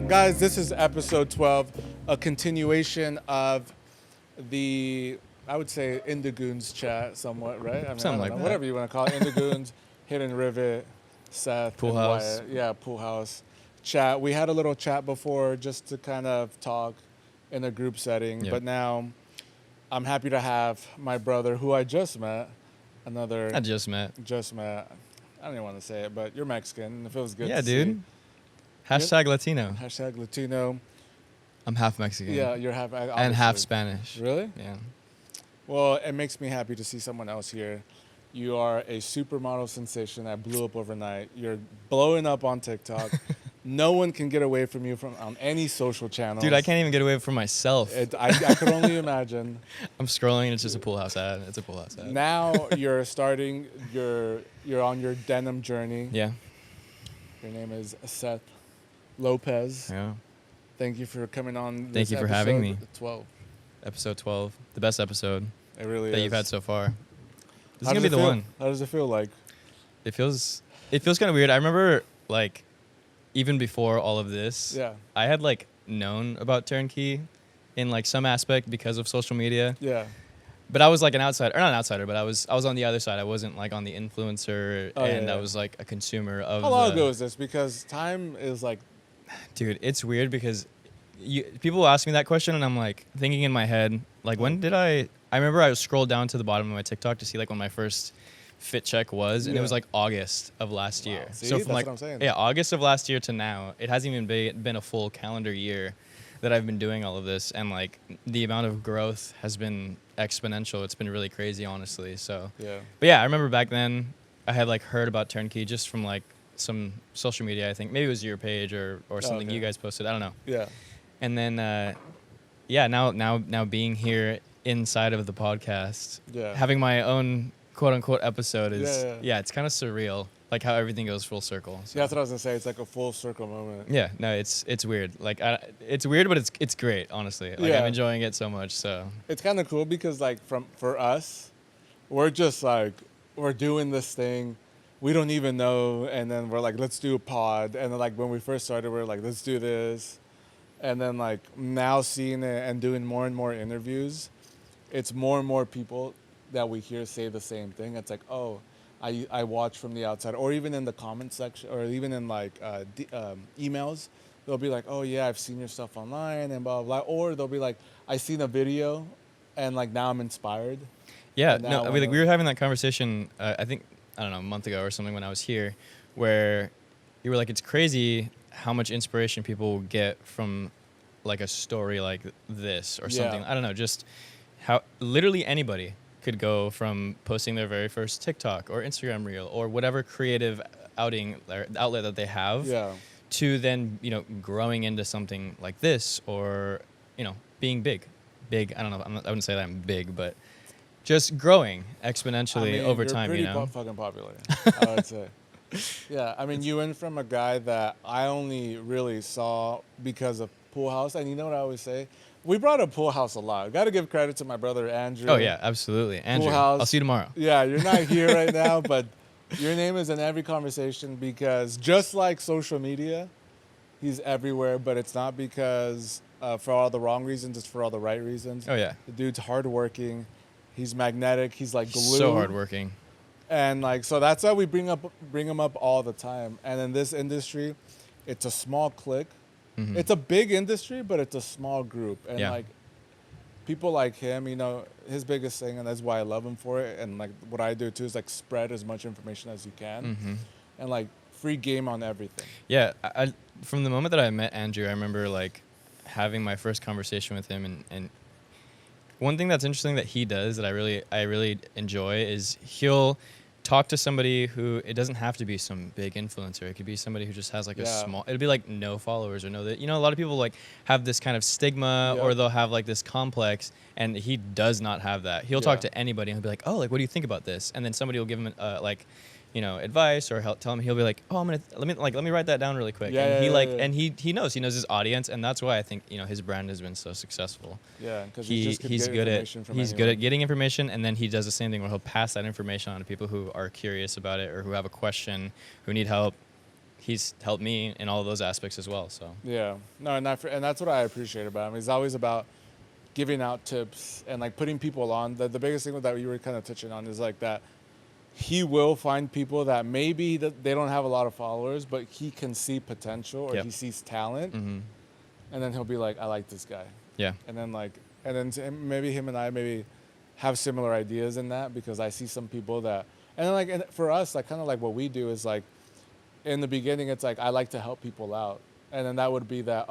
Guys, this is episode 12, a continuation of the, I would say, Indigoons chat somewhat, right? I mean, Something I like don't know, that. whatever you want to call it. Indigoons, Hidden Rivet, Seth, Pool and House. Wyatt. Yeah, Pool House chat. We had a little chat before just to kind of talk in a group setting, Yep. but now I'm happy to have my brother, who I just met, another... I just met. Just met. I don't even want to say it, but you're Mexican, and it feels good Yeah, to dude. see. Hashtag Latino. Hashtag Latino. I'm half Mexican. Yeah, you're half... And half obviously. Spanish. Really? Yeah. Well, it makes me happy to see someone else here. You are a supermodel sensation that blew up overnight. You're blowing up on TikTok. No one can get away from you on any social channel. Dude, I can't even get away from myself. I could only imagine. I'm scrolling and it's just a Pool House ad. It's a Pool House ad. Now you're starting. You're on your denim journey. Yeah. Your name is Seth Lopez. Yeah. Thank you for coming on. Thank you for having me. 12. Episode 12. The best episode It really that is. you've had so far. This How is does going to be it the feel? one. How does it feel like? It feels kind of weird. I remember, like, even before all of this, Yeah. I had, like, known about Turnkey in, like, some aspect because of social media. Yeah. But I was like an outsider, or not an outsider, but I was on the other side. I wasn't like on the influencer, Oh, and yeah, I yeah. was like a consumer of. How long ago is this? Because time is like... Dude, it's weird because people ask me that question, and I'm like thinking in my head, like, when did I remember I scrolled down to the bottom of my TikTok to see like when my first fit check was, and it was Yeah. like August of last Wow. year. See, So that's from like what I'm saying. yeah, August of last year to now, it hasn't even been a full calendar year that I've been doing all of this, and like the amount of growth has been exponential. It's been really crazy, honestly. So Yeah. but yeah, I remember back then I had like heard about Turnkey just from like some social media. I think maybe it was your page or something okay. you guys posted. I don't know. Yeah. And then yeah, now being here inside of the podcast, Yeah. having my own quote unquote episode is Yeah. it's kind of surreal. Like how everything goes full circle. So. Yeah, that's what I was gonna say. It's like a full circle moment. Yeah, no, it's weird. Like it's weird, but it's great. Honestly, like Yeah. I'm enjoying it so much. So It's kind of cool because like for us, we're just like we're doing this thing, we don't even know, and then we're like, let's do a pod, and then like when we first started, we're like, let's do this, and then like now seeing it and doing more and more interviews, it's more and more people that we hear say the same thing. It's like, oh, I watch from the outside, or even in the comment section, or even in like emails, they'll be like, oh yeah, I've seen your stuff online and blah blah, blah. Or they'll be like, I seen a video, and like now I'm inspired. yeah, And now no, I I mean, like, wanna- we were having that conversation. I think I don't know, a month ago or something when I was here, where you were like, it's crazy how much inspiration people get from like a story like this or something. Yeah. I don't know, just how literally anybody could go from posting their very first TikTok or Instagram reel or whatever creative outing or outlet that they have Yeah. to then, growing into something like this or, being big. I don't know, I wouldn't say that I'm big, but just growing exponentially I mean, over you're time, pretty fucking popular, I would say. Yeah, I mean, you went from a guy that I only really saw because of Pool House, and you know what I always say? We brought up Pool House a lot. Got to give credit to my brother Andrew. Oh yeah, absolutely. Andrew, House. I'll see you tomorrow. Yeah, you're not here right now, but your name is in every conversation because just like social media, he's everywhere, but it's not because for all the wrong reasons, it's for all the right reasons. Oh yeah, The dude's hardworking. He's magnetic. He's like glue. so hardworking. And like, so that's why we bring him up all the time. And in this industry, it's a small clique. Mhm. It's a big industry, but it's a small group. And Yeah. like, people like him, his biggest thing, and that's why I love him for it. And like, what I do too is like spread as much information as you can, Mhm. and like free game on everything. Yeah, I from the moment that I met Andrew, I remember like having my first conversation with him, and one thing that's interesting that he does that I really enjoy is he'll talk to somebody who, it doesn't have to be some big influencer. It could be somebody who just has like a Yeah. small, it'd be like no followers or no that, a lot of people like have this kind of stigma Yeah. or they'll have like this complex, and he does not have that. He'll talk Yeah. to anybody and he'll be like, oh, like, what do you think about this? And then somebody will give him like, advice or tell him, he'll be like, oh, let me write that down really quick. Yeah, and yeah, he yeah. and he knows his audience, and that's why I think, his brand has been so successful. Yeah, because He's good at getting information, and then he does the same thing where he'll pass that information on to people who are curious about it or who have a question, who need help. he's helped me in all of those aspects as well. So Yeah. No, and that's what I appreciate about him. He's always about giving out tips and like putting people on. The biggest thing that you were kind of touching on is like that he will find people that maybe they don't have a lot of followers, but he can see potential or he sees talent, and then he'll be like, I like this guy. Yeah. And then maybe him and I maybe have similar ideas in that, because I see some people that, and then like, and for us, like kind of like what we do is like, in the beginning, it's like I like to help people out, and then that would be that,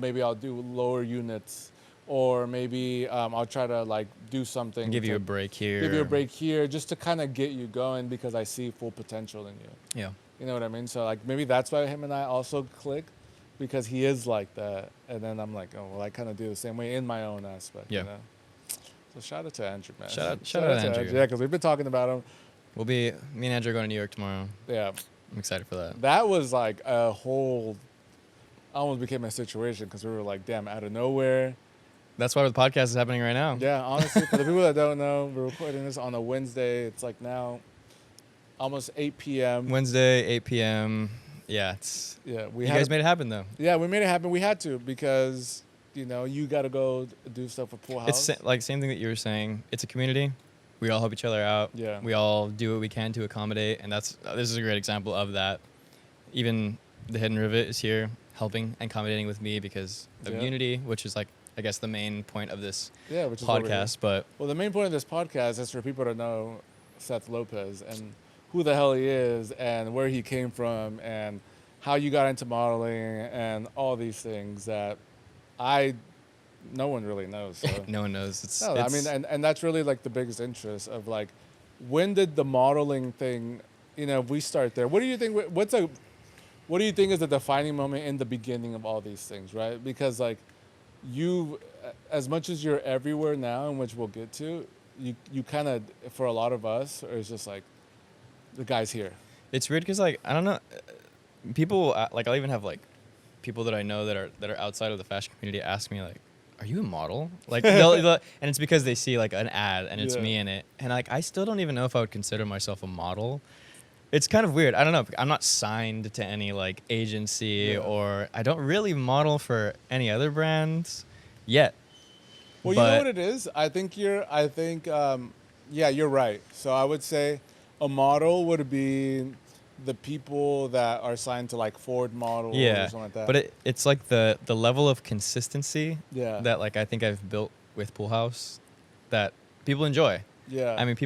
maybe I'll do lower units, or maybe I'll try to like do something. Give you a break here. Just to kind of get you going, because I see full potential in you. Yeah. You know what I mean? So like maybe that's why him and I also click, because he is like that, and then I'm like, oh well, I kind of do the same way in my own aspect. Yeah. You know? So shout out to Andrew, man. Shout out to Andrew. Yeah, because we've been talking about him. Me and Andrew are going to New York tomorrow. Yeah. I'm excited for that. That was like a whole, almost became a situation, because we were like, damn, out of nowhere. That's why the podcast is happening right now. Yeah, honestly, for the people that don't know, we're recording this on a Wednesday. It's like now almost 8 p.m. Wednesday, 8 p.m. Yeah, you guys made it happen, though. Yeah, we made it happen. We had to, because, you got to go do stuff with Pool House. It's like same thing that you were saying. It's a community. We all help each other out. Yeah. We all do what we can to accommodate, and this is a great example of that. Even the Hidden Rivet is here helping and accommodating with me because of Unity, which is like, I guess, the main point of this podcast. But the main point of this podcast is for people to know Seth Lopez and who the hell he is and where he came from and how you got into modeling and all these things that no one really knows. So. No one knows. I mean, and that's really like the biggest interest of like, when did the modeling thing, if we start there, what do you think? What do you think is the defining moment in the beginning of all these things, right? Because like, as much as you're everywhere now, and which we'll get to, you kind of, for a lot of us, it's just like, the guy's here. It's weird because like, I don't know, people like, I'll even have like people that I know that are outside of the fashion community ask me like, are you a model? Like, and it's because they see like an ad and it's me in it, and like I still don't even know if I would consider myself a model. It's kind of weird. I don't know. I'm not signed to any like agency, or I don't really model for any other brands yet. Well, you know what it is? I think you're right. So I would say a model would be the people that are signed to like Ford models or something like that. But it's like the level of consistency that like I think I've built with Pool House that people enjoy. Yeah. I mean,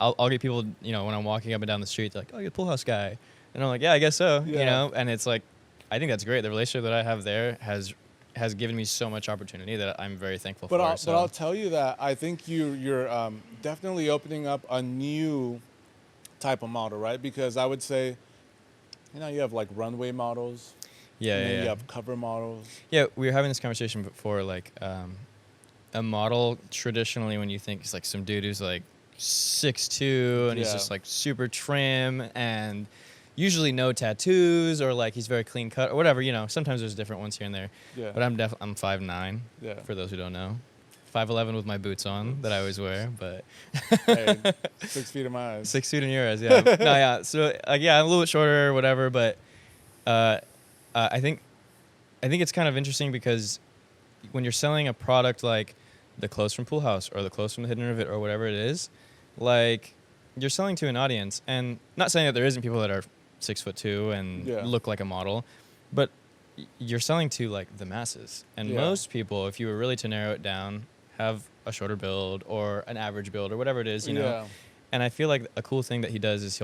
I'll get people, when I'm walking up and down the street, they're like, oh, you're a Pool House guy. And I'm like, yeah, I guess so, and it's like, I think that's great. The relationship that I have there has given me so much opportunity that I'm very thankful for. But I'll tell you that I think you're definitely opening up a new type of model, right? Because I would say, you have like runway models. Yeah. You have cover models. Yeah, we were having this conversation before, like, a model traditionally, when you think it's like some dude who's like 6'2", and he's just like super trim and usually no tattoos, or like he's very clean cut or whatever, sometimes there's different ones here and there. Yeah. But I'm 5'9", for those who don't know. 5'11" with my boots on that I always wear, but hey, 6 feet in my eyes. 6 feet in your eyes, yeah. No, yeah. So I'm a little bit shorter or whatever, but I think it's kind of interesting because when you're selling a product like the clothes from Pool House or the clothes from the Hidden Rivet or whatever it is, like, you're selling to an audience, and not saying that there isn't people that are 6'2" and look like a model, but you're selling to like the masses, and most people, if you were really to narrow it down, have a shorter build or an average build or whatever it is, you know. And I feel like a cool thing that he does is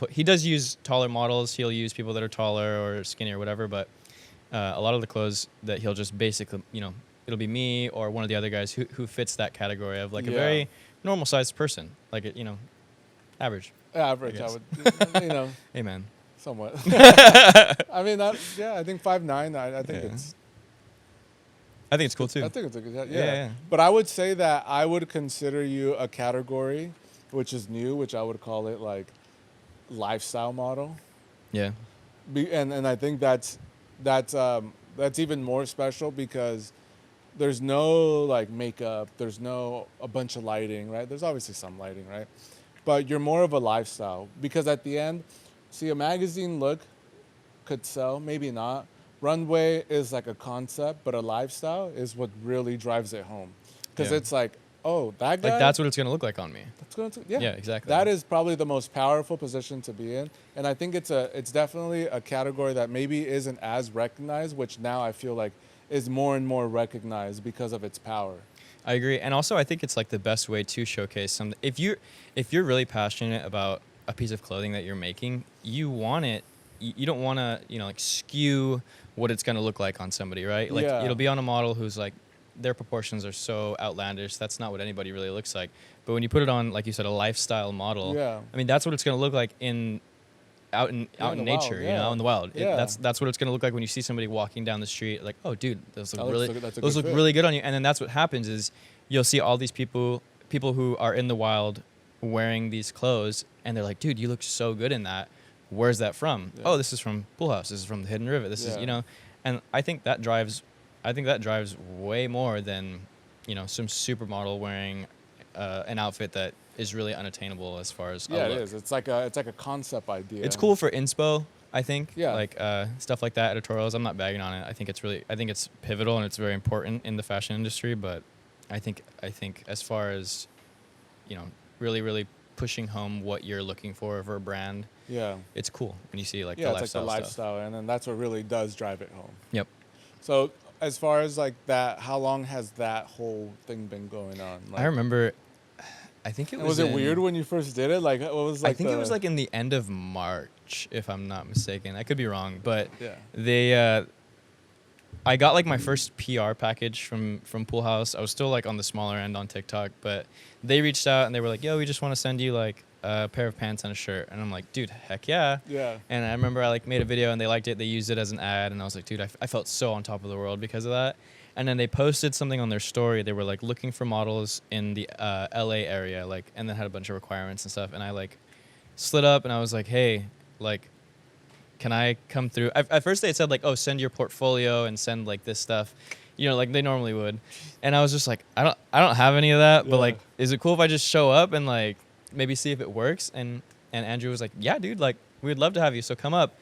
he does use taller models. He'll use people that are taller or skinny or whatever, but a lot of the clothes that he'll just basically, it'll be me or one of the other guys who fits that category of like a very normal sized person, like average. Average, I would, Amen. Somewhat. I mean, I think 5'9". I think it's. I think it's cool too. I think it's a good, yeah. But I would say that I would consider you a category, which is new, which I would call it like lifestyle model. Yeah. And I think that's even more special because there's no like makeup, there's no a bunch of lighting, right? There's obviously some lighting, right? But you're more of a lifestyle because at the end, see, a magazine look could sell, maybe not. Runway is like a concept, but a lifestyle is what really drives it home. Because Yeah. it's like, oh, that guy. Like that's what it's gonna look like on me. That's going to, yeah. Yeah, exactly. That is probably the most powerful position to be in, and I think it's definitely a category that maybe isn't as recognized, which now I feel like is more and more recognized because of its power. I agree, and also I think it's like the best way to showcase some. If you're really passionate about a piece of clothing that you're making, you want it. You don't want to like skew what it's gonna look like on somebody, right? Like Yeah. it'll be on a model who's like their proportions are so outlandish. That's not what anybody really looks like. But when you put it on, like you said, a lifestyle model, Yeah. I mean that's what it's gonna look like out in in the nature, wild, you know, yeah. in the wild. Yeah. That's what it's gonna look like when you see somebody walking down the street. Like, oh, dude, those look really, that's a those good look fit. really good on you. And then that's what happens is you'll see all these people who are in the wild wearing these clothes, and they're like, dude, you look so good in that. Where's that from? Yeah. Oh, this is from Pool House. This is from the Hidden Rivet. This is, Yeah. and I think that drives way more than, some supermodel wearing an outfit that is really unattainable as far as a Yeah, it look. is. It's like a concept idea. It's cool for inspo, I think. Yeah. Like stuff like that, editorials. I'm not bagging on it. I think it's pivotal and it's very important in the fashion industry. But I think as far as, really, really pushing home what you're looking for a brand, Yeah. it's cool when you see like Yeah, the it's like lifestyle the stuff. lifestyle, and then that's what really does drive it home. Yep. So as far as like that, how long has that whole thing been going on? Like, I remember. I think it and was. was it weird when you first did it? Like, what was like? I think it was like in the end of March, if I'm not mistaken. I could be wrong, but Yeah. I got like my first PR package from Pool House. I was still like on the smaller end on TikTok, but they reached out and they were like, "Yo, we just want to send you like a pair of pants and a shirt." And I'm like, "Dude, heck yeah!" Yeah. And I remember I like made a video and they liked it. They used it as an ad, and I was like, "Dude, I felt so on top of the world because of that." And then they posted something on their story. They were like looking for models in the LA area, like, and then had a bunch of requirements and stuff. And I like slid up and I was like, "Hey, like, can I come through?" At first they had said like, "Oh, send your portfolio and send like this stuff," like they normally would. And I was just like, I don't have any of that, but Yeah. like, is it cool if I just show up and like maybe see if it works? And Andrew was like, "Yeah, dude, like we'd love to have you, so come up."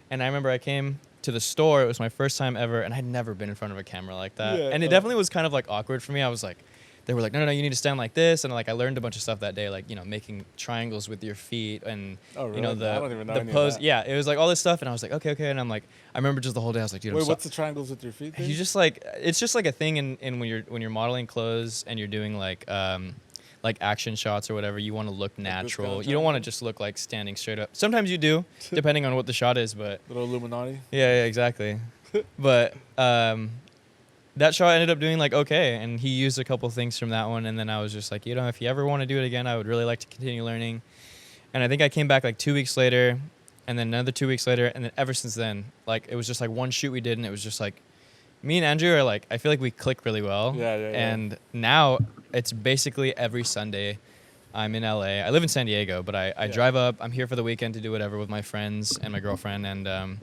And I remember I came to the store. It was my first time ever, and I'd never been in front of a camera like that. Yeah, and it definitely was kind of like awkward for me. I was like, they were like, no, you need to stand like this. And like I learned a bunch of stuff that day, like, making triangles with your feet and, Oh, really? the, I don't even know the any of pose. that. Yeah, it was like all this stuff. And I was like, okay. And I'm like, I remember just the whole day I was like, dude, Wait, what's the triangles with your feet? Thing? you just like, it's just like a thing in when you're modeling clothes and you're doing like action shots or whatever, you want to look natural. kind of You don't want to triangle? just look like standing straight up. Sometimes you do, depending on what the shot is, but Little Illuminati. yeah, exactly. But that shot ended up doing like okay, and he used a couple things from that one, and then I was just like, if you ever want to do it again, I would really like to continue learning. And I think I came back like 2 weeks later, and then another 2 weeks later, and then ever since then, like it was just like one shoot we did, and it was just like me and Andrew are like, I feel like we click really well. Yeah. And now it's basically every Sunday I'm in LA. I live in San Diego, but I drive up. I'm here for the weekend to do whatever with my friends and my girlfriend. And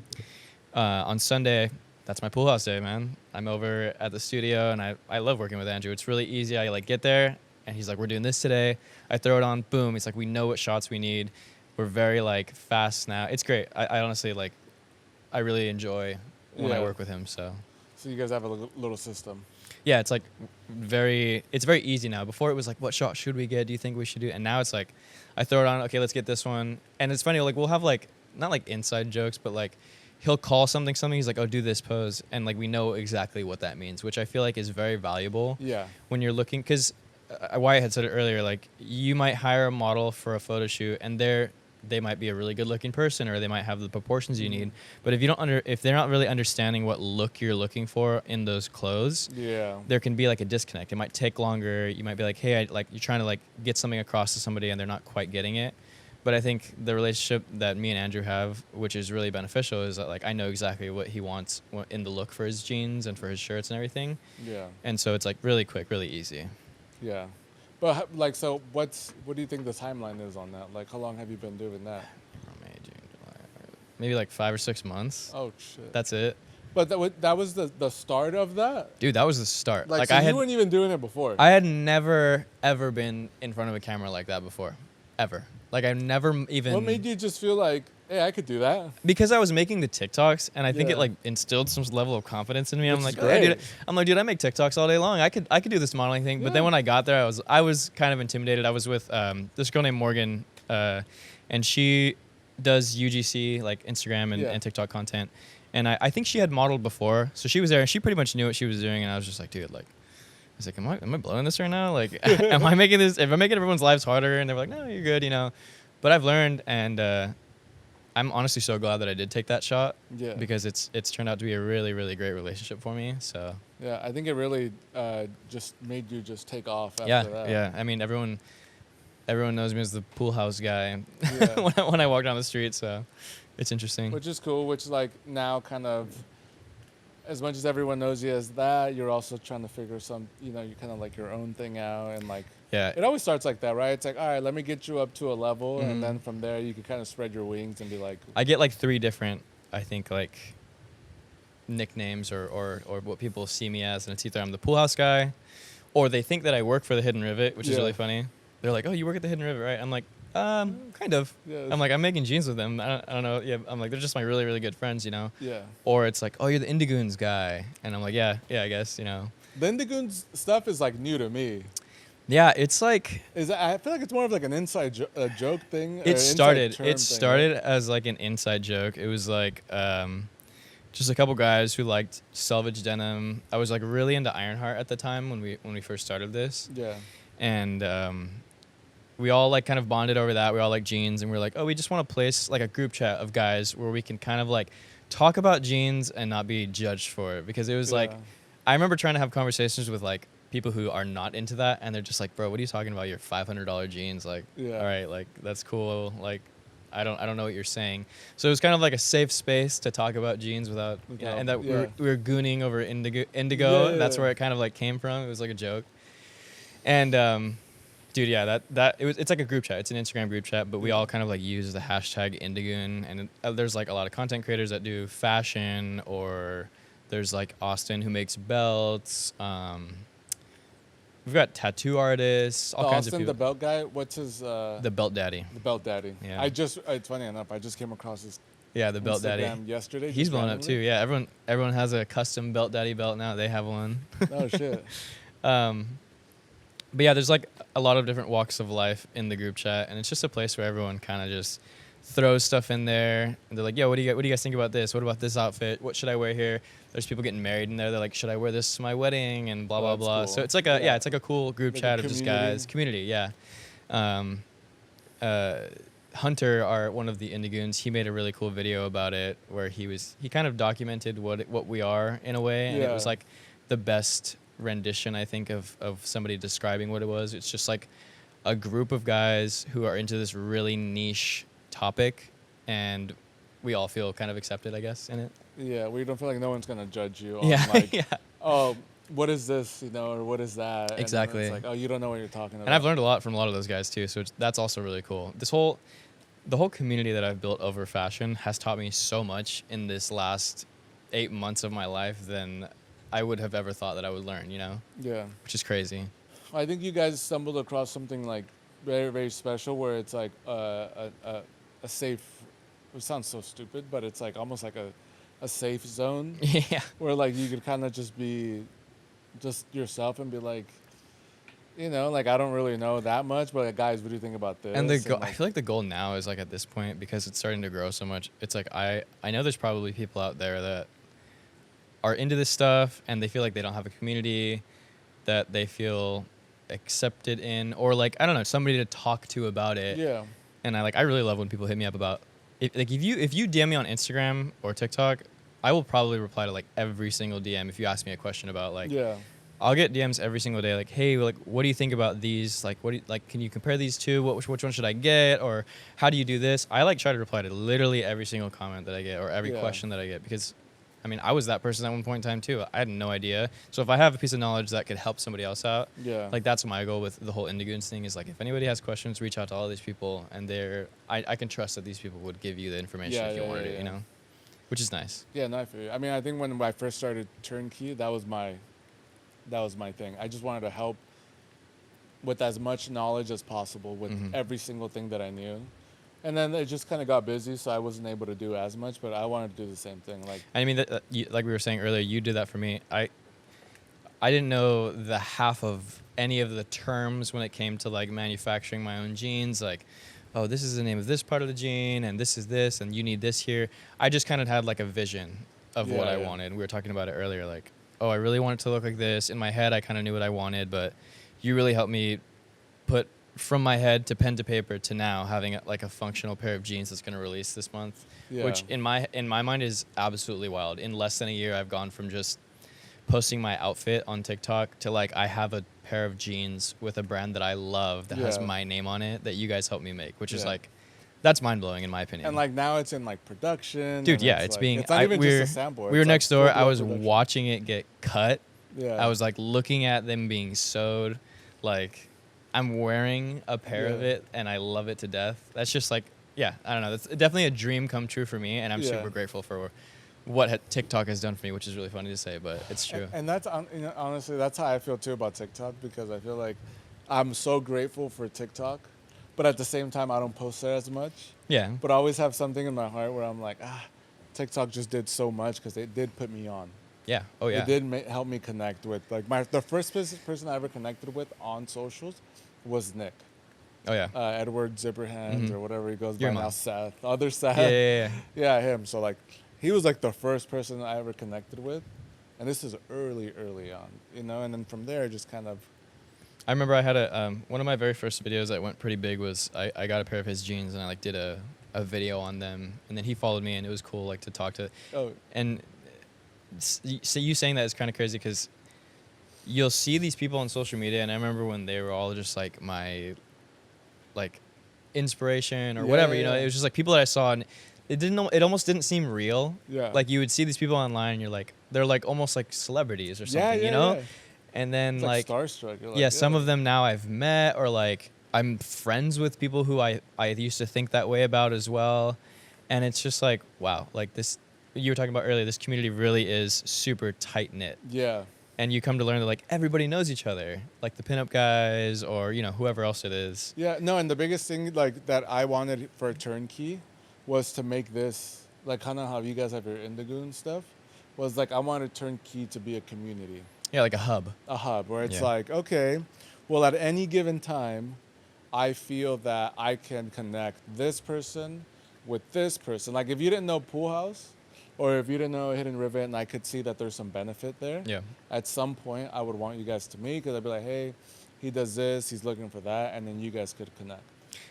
on Sunday, that's my Pool House day, man. I'm over at the studio, and I love working with Andrew. It's really easy. I like get there, and he's like, we're doing this today. I throw it on, boom. It's like we know what shots we need. We're very like fast now. It's great. I honestly like, I really enjoy when I Yeah. work with him. So You guys have a little system. yeah, it's like it's very easy now. Before it was like, what shot should we get? Do you think we should do? And now it's like, I throw it on. Okay, let's get this one. And it's funny. Like we'll have like not like inside jokes, but like he'll call something. He's like, oh, do this pose, and like we know exactly what that means, which I feel like is very valuable. Yeah. When you're looking, because Wyatt had said it earlier. Like you might hire a model for a photo shoot, and they might be a really good looking person, or they might have the proportions you need. But if they're not really understanding what look you're looking for in those clothes, Yeah. there can be like a disconnect. It might take longer. You might be like, hey, you're trying to like get something across to somebody and they're not quite getting it. But I think the relationship that me and Andrew have, which is really beneficial, is that like I know exactly what he wants in the look for his jeans and for his shirts and everything. Yeah. And so it's like really quick, really easy. Yeah. But like, so what do you think the timeline is on that? Like, how long have you been doing that? May, June, July, maybe like 5 or 6 months. Oh shit. That's it. But that was the start of that. Dude, that was the start. Like so you weren't even doing it before. I had never ever been in front of a camera like that before, ever. Like I've never even. What made you just feel like Hey, I could do that. Because I was making the TikToks, and I think it Yeah. like instilled some level of confidence in me. I'm Which like, is oh, yeah, dude, great. dude, I make TikToks all day long. I could do this modeling thing. But then Yeah. when I got there, I was kind of intimidated. I was with this girl named Morgan, and she does UGC, like Instagram Yeah. and TikTok content. And I think she had modeled before, so she was there, and she pretty much knew what she was doing. And I was just like, dude, like, I was like, am I blowing this right now? Like, am I making this? If I'm making everyone's lives harder, and they're like, no, you're good, you know. But I've learned, and I'm honestly so glad that I did take that shot. Yeah. Because it's turned out to be a really, really great relationship for me. So Yeah, I think it really just made you just take off after yeah, that. yeah. I mean, everyone knows me as the pool house guy Yeah. when I walk down the street. So it's interesting. Which is cool, which like now kind of, as much as everyone knows you as that, you're also trying to figure you kind of like your own thing out. And like, Yeah. it always starts like that, right? It's like, all right, let me get you up to a level. Mhm. And then from there, you can kind of spread your wings and be like, I get like 3 different, I think, like nicknames or what people see me as, and it's either I'm the pool house guy, or they think that I work for the Hidden Rivet, which is Yeah. really funny. They're like, oh, you work at the Hidden Rivet, right? I'm like, kind of. yeah, I'm like, I'm making jeans with them. I don't know. Yeah, I'm like, they're just my really, really good friends, you know? yeah. Or it's like, oh, you're the Indigoons guy. And I'm like, yeah, I guess, you know. The Indigoons stuff is like new to me. Yeah, it's like, I feel like it's more of like an inside joke thing. or it inside started term thing, started right? as like an inside joke. It was like just a couple guys who liked selvage denim. I was like really into Ironheart at the time when we first started this. Yeah. And we all like kind of bonded over that. We all like jeans, and we were like, oh, we just want to place like a group chat of guys where we can kind of like talk about jeans and not be judged for it. Because it was like, Yeah. I remember trying to have conversations with like people who are not into that, and they're just like, bro, what are you talking about? Your $500 jeans? Like, Yeah. all right, like that's cool. Like, I don't know what you're saying. So it was kind of like a safe space to talk about jeans without, and that Yeah. we were gooning over indigo. Yeah, And that's yeah. where it kind of like came from. It was like a joke. And dude, yeah, it's like a group chat. It's an Instagram group chat, but we all kind of like use the hashtag Indigoon. And there's like a lot of content creators that do fashion, or there's like Austin who makes belts. We've got tattoo artists, all kinds of Austin, people. the belt guy, what's his... The belt daddy. The belt daddy. Yeah. It's funny enough, I just came across his Yeah, the belt daddy. Instagram yesterday. He's just blown up too. randomly. Yeah, everyone has a custom belt daddy belt now. They have one. Oh, shit. But yeah, there's like a lot of different walks of life in the group chat, and it's just a place where everyone kind of just throws stuff in there. And they're like, "Yo, what do you guys think about this? What about this outfit? What should I wear here?" There's people getting married in there. They're like, "Should I wear this to my wedding?" And blah Oh, blah that's blah. cool. So it's like it's like a cool group Like a chat of just guys, community. Yeah. Hunter, one of the Indigoons, he made a really cool video about it where he kind of documented what we are in a way, and it was Yeah. like the best rendition, I think, of somebody describing what it was. It's just like a group of guys who are into this really niche topic, and we all feel kind of accepted, I guess, in it. Yeah, we don't feel like no one's going to judge you on Yeah, like, yeah. oh, what is this, or what is that? And then Exactly. it's like, oh, you don't know what you're talking about. And I've learned a lot from a lot of those guys too, so that's also really cool. The whole community that I've built over fashion has taught me so much in this last 8 months of my life than I would have ever thought that I would learn, Yeah. which is crazy. I think you guys stumbled across something like very, very special where it's like a safe, it sounds so stupid, but it's like almost like a safe zone Yeah. where like you could kind of just be just yourself and be like, like I don't really know that much, but like, guys, what do you think about this? And I like, feel like the goal now is like at this point, because it's starting to grow so much, it's like I know there's probably people out there that are into this stuff and they feel like they don't have a community that they feel accepted in, or like, I don't know, somebody to talk to about it. yeah. And I really love when people hit me up about if you DM me on Instagram or TikTok, I will probably reply to like every single DM if you ask me a question about like Yeah. I'll get DMs every single day like, hey, like what do you think about these? Like can you compare these two? Which one should I get? Or how do you do this? I like try to reply to literally every single comment that I get or every Yeah. question that I get, because I mean, I was that person at one point in time too. I had no idea. So if I have a piece of knowledge that could help somebody else out, Yeah. like that's my goal with the whole Indigoons thing, is like if anybody has questions, reach out to all these people, and I can trust that these people would give you the information Yeah, if you yeah, wanted yeah, it, yeah. which is nice. Yeah, no, I feel you. I mean, I think when I first started Turnkey, that was my thing. I just wanted to help with as much knowledge as possible with Mhm. every single thing that I knew. And then it just kind of got busy, so I wasn't able to do as much. But I wanted to do the same thing. Like, I mean, like we were saying earlier, you did that for me. I didn't know the half of any of the terms when it came to like manufacturing my own jeans. Like, oh, this is the name of this part of the jean, and this is this, and you need this here. I just kind of had like a vision of what I wanted. We were talking about it earlier. Like, oh, I really want it to look like this. In my head, I kind of knew what I wanted, but you really helped me put from my head to pen to paper to now having like a functional pair of jeans that's going to release this month, which in my mind is absolutely wild. In less than a year, I've gone from just posting my outfit on TikTok to like I have a pair of jeans with a brand that I love that has my name on it that you guys helped me make, which is like, that's mind blowing in my opinion. And like now it's in like production. Dude, yeah, it's like, being. It's not even just a sample. We were next like door. I was production. watching it get cut. Yeah. I was like looking at them being sewed. Like, I'm wearing a pair of it and I love it to death. That's just like, I don't know. That's definitely a dream come true for me, and I'm super grateful for what TikTok has done for me, which is really funny to say, but it's true. And that's honestly, that's how I feel too about TikTok, because I feel like I'm so grateful for TikTok, but at the same time, I don't post there as much. Yeah. But I always have something in my heart where I'm like, TikTok just did so much because it did put me on. Yeah. Oh, yeah. It did help me connect with, like, the first person I ever connected with on socials was Nick. Oh, yeah. Edward Zipperhands or whatever he goes by now, Seth. Other Seth. Yeah. Yeah, him. So, like, he was, like, the first person I ever connected with. And this is early on, and then from there, just kind of. I remember I had one of my very first videos that went pretty big was I got a pair of his jeans and I, like, did a video on them. And then he followed me and it was cool, like, to talk to. Oh. And so you saying that is kind of crazy because you'll see these people on social media, and I remember when they were all just, like, my, like, inspiration or whatever, it was just, like, people that I saw, and it almost didn't seem real. Yeah. Like, you would see these people online and you're like, they're, like, almost like celebrities or something, you know? Yeah. And then, it's like starstruck. Like, some of them now I've met, or, like, I'm friends with people who I used to think that way about as well. And it's just like, wow, like, this, you were talking about earlier, this community really is super tight-knit. Yeah. And you come to learn that, like, everybody knows each other, like the pinup guys or, whoever else it is. Yeah, no, and the biggest thing, like, that I wanted for a Turnkey was to make this, like, kind of how you guys have your Indigo and stuff, was, like, I wanted Turnkey to be a community. Yeah, like a hub. A hub, where it's like, okay, well, at any given time, I feel that I can connect this person with this person. Like, if you didn't know Pool House, or if you didn't know Hidden Rivet, and I could see that there's some benefit there, at some point, I would want you guys to meet, because I'd be like, hey, he does this, he's looking for that, and then you guys could connect.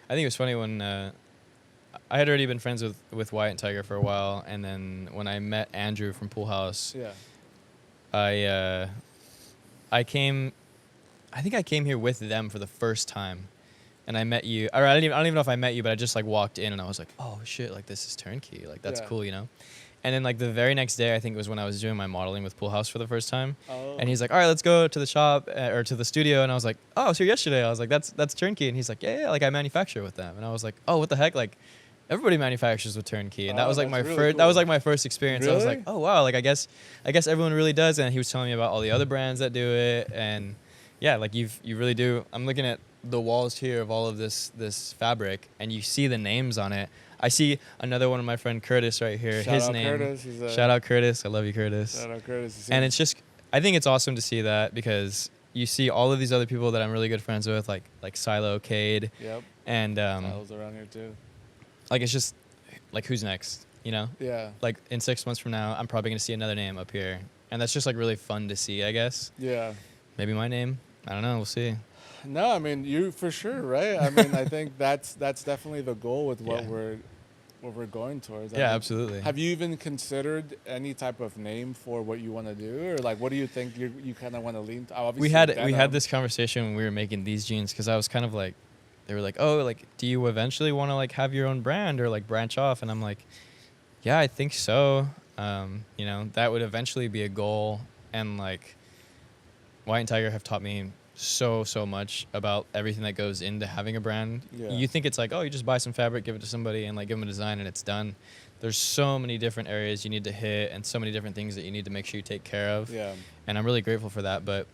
I think it was funny when I had already been friends with Wyatt and Tiger for a while, and then when I met Andrew from Pool House, I think I came here with them for the first time, and I met you. Or I don't even know if I met you, but I just, like, walked in and I was like, oh shit, like, this is Turnkey, like, that's cool, And then, like, the very next day, I think it was when I was doing my modeling with Pool House for the first time. Oh. And he's like, all right, let's go to the shop or to the studio. And I was like, oh, I was here yesterday. I was like, that's Turnkey. And he's like, yeah, like, I manufacture with them. And I was like, oh, what the heck? Like, everybody manufactures with Turnkey. And that was like my first. Cool. That was like my first experience. Really? I was like, oh wow, like I guess everyone really does. And he was telling me about all the other brands that do it. And yeah, like you really do. I'm looking at the walls here of all of this fabric, and you see the names on it. I see another one of my friend Curtis right here. His name. Shout out Curtis. I love you, Curtis. Shout out Curtis. And it's just, I think it's awesome to see that, because you see all of these other people that I'm really good friends with, like Silo, Cade. Yep. And Silo's around here too. Like, it's just like, who's next? Yeah. Like, in 6 months from now, I'm probably gonna see another name up here, and that's just, like, really fun to see, I guess. Yeah. Maybe my name. I don't know. We'll see. No, I mean, you for sure, right? I mean, I think that's definitely the goal with what we're going towards. I mean, absolutely. Have you even considered any type of name for what you want to do, or like, what do you think you kind of want to lean to? Obviously, we had this conversation when we were making these jeans, because I was kind of like, they were like, oh, like, do you eventually want to, like, have your own brand or, like, branch off? And I'm like, yeah, I think so. That would eventually be a goal. And, like, Wyatt and Tiger have taught me so much about everything that goes into having a brand. Yeah. You think it's like, oh, you just buy some fabric, give it to somebody, and, like, give them a design, and it's done. There's so many different areas you need to hit, and so many different things that you need to make sure you take care of. Yeah. And I'm really grateful for that. But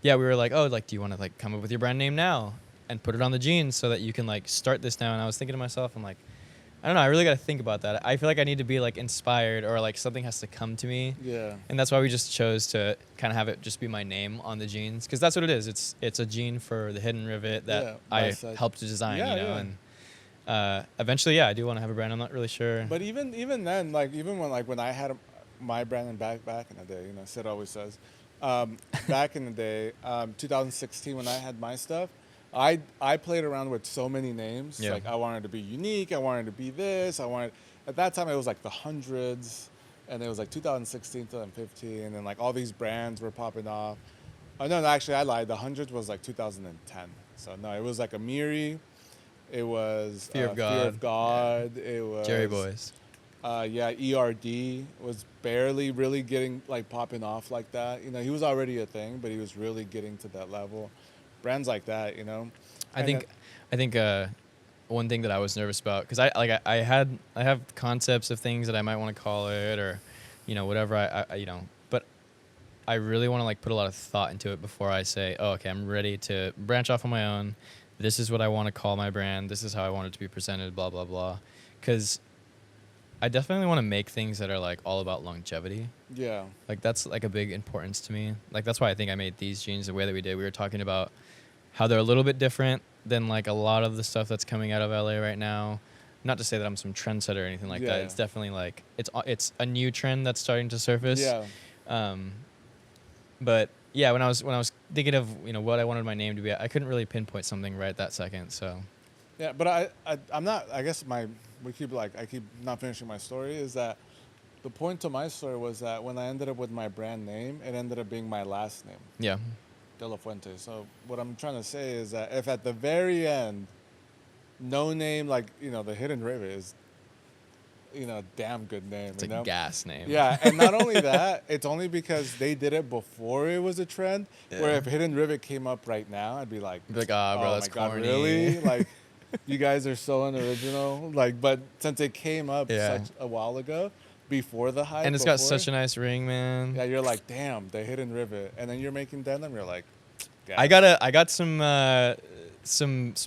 yeah, we were like, oh, like, do you want to, like, come up with your brand name now and put it on the jeans so that you can, like, start this now? And I was thinking to myself, I'm like, I don't know. I really got to think about that. I feel like I need to be like inspired or like something has to come to me. Yeah. And that's why we just chose to kind of have it just be my name on the jeans, because that's what it is. It's a jean for the Hidden Rivet that I helped to design, Yeah, you know. yeah. And eventually, yeah, I do want to have a brand. I'm not really sure. But even then, like even when I had my brand and back in the day, you know, Sid always says, back in the day, 2016 when I had my stuff, I played around with so many names. Yeah. Like I wanted to be unique. I wanted to be this. At that time it was like the hundreds, and it was like 2016, 2015, and like all these brands were popping off. Oh no, actually I lied. The hundreds was like 2010. So no, it was like Amiri. It was Fear of God. Fear of God. Yeah. It was Jerry Boys. Yeah, ERD was barely really getting like popping off like that. You know, he was already a thing, but he was really getting to that level. Brands like that, you know. I think one thing that I was nervous about, because I have concepts of things that I might want to call it, or you know, whatever I you know, but I really want to like put a lot of thought into it before I say, oh, okay, I'm ready to branch off on my own. This is what I want to call my brand. This is how I want it to be presented. Blah blah blah. Because I definitely want to make things that are like all about longevity. Yeah. Like that's like a big importance to me. Like that's why I think I made these jeans the way that we did. We were talking about how they're a little bit different than like a lot of the stuff that's coming out of LA right now. Not to say that I'm some trendsetter or anything like that. It's definitely like it's a new trend that's starting to surface. Yeah. But yeah, when I was thinking of, you know, what I wanted my name to be, I couldn't really pinpoint something right that second. So Yeah, but I'm not. I guess I keep not finishing my story. Is that the point to my story was that when I ended up with my brand name, it ended up being my last name. yeah. De La Fuente. So what I'm trying to say is that if at the very end, no name, like, you know, the Hidden Rivet is, you know, a damn good name. It's a gas name. Yeah, and not only that, it's only because they did it before it was a trend. Yeah. Where if Hidden Rivet came up right now, I'd be like, ah, bro, oh that's my God, corny. really? Like, you guys are so unoriginal. Like, but since it came up such a while ago, before the hype, And it's got such a nice ring, man. yeah, you're like, damn, the Hidden Rivet, and then you're making denim. You're like, I got some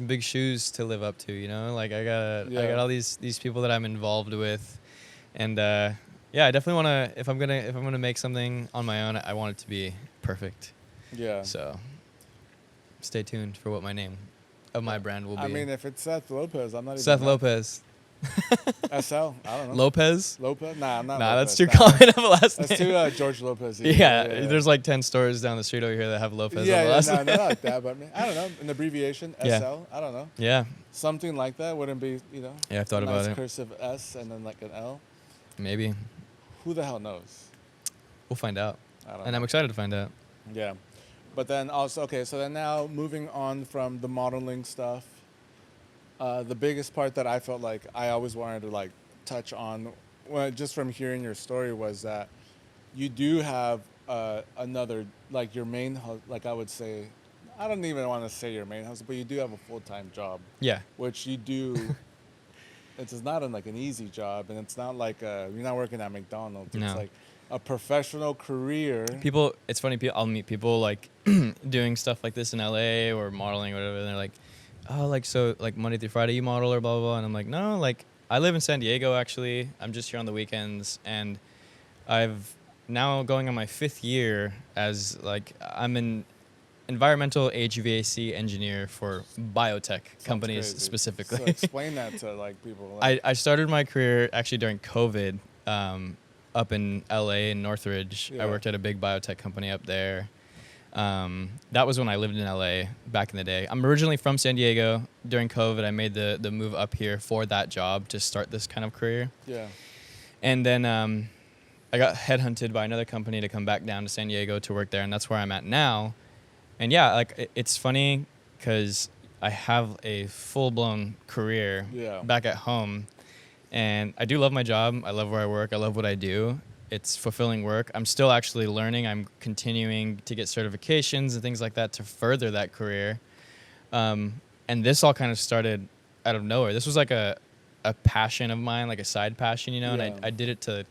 big shoes to live up to, you know. Like I got all these people that I'm involved with, and yeah, I definitely want to. If I'm gonna make something on my own, I want it to be perfect. Yeah. So stay tuned for what my name of my brand will be. I mean, if it's Seth Lopez, I'm not even Seth Lopez. SL, I don't know. Lopez? Lopez? Nah, I'm not. Nah, Lopez. that's too common of a last name. That's too George Lopez. Yeah, there's like 10 stores down the street over here that have Lopez on the last name. No, not like that, but I don't know. An abbreviation, SL, I don't know. Yeah. Something like that wouldn't be, you know. Yeah, I've thought about it. Cursive S and then like an L. Maybe. Who the hell knows? We'll find out. I don't and know. I'm excited to find out. Yeah. But then also, okay, so then now moving on from the modeling stuff, the biggest part that I felt like I always wanted to like touch on, just from hearing your story, was that you do have another, like your main, like I would say, I don't even want to say your main hustle, but you do have a full-time job. Yeah. Which you do. It's not like an easy job, and it's not like you're not working at McDonald's. It's like a professional career. It's funny. I'll meet people like doing stuff like this in LA or modeling or whatever, and they're like, oh, like, so like Monday through Friday you model or blah, blah, blah. And I'm like, no, like I live in San Diego, actually. I'm just here on the weekends. And I've now going on my 5th year as like, I'm an environmental HVAC engineer for biotech companies specifically. So explain that to like people. Like, I started my career actually during COVID up in LA in Northridge. I worked at a big biotech company up there. That was when I lived in LA back in the day. I'm originally from San Diego. During COVID, I made the move up here for that job to start this kind of career. Yeah. And then I got headhunted by another company to come back down to San Diego to work there, and that's where I'm at now. And yeah, like it's funny because I have a full-blown career back at home, and I do love my job. I love where I work. I love what I do. It's fulfilling work. I'm still actually learning. I'm continuing to get certifications and things like that to further that career. And this all kind of started out of nowhere. This was like a passion of mine, like a side passion, you know, and I did it to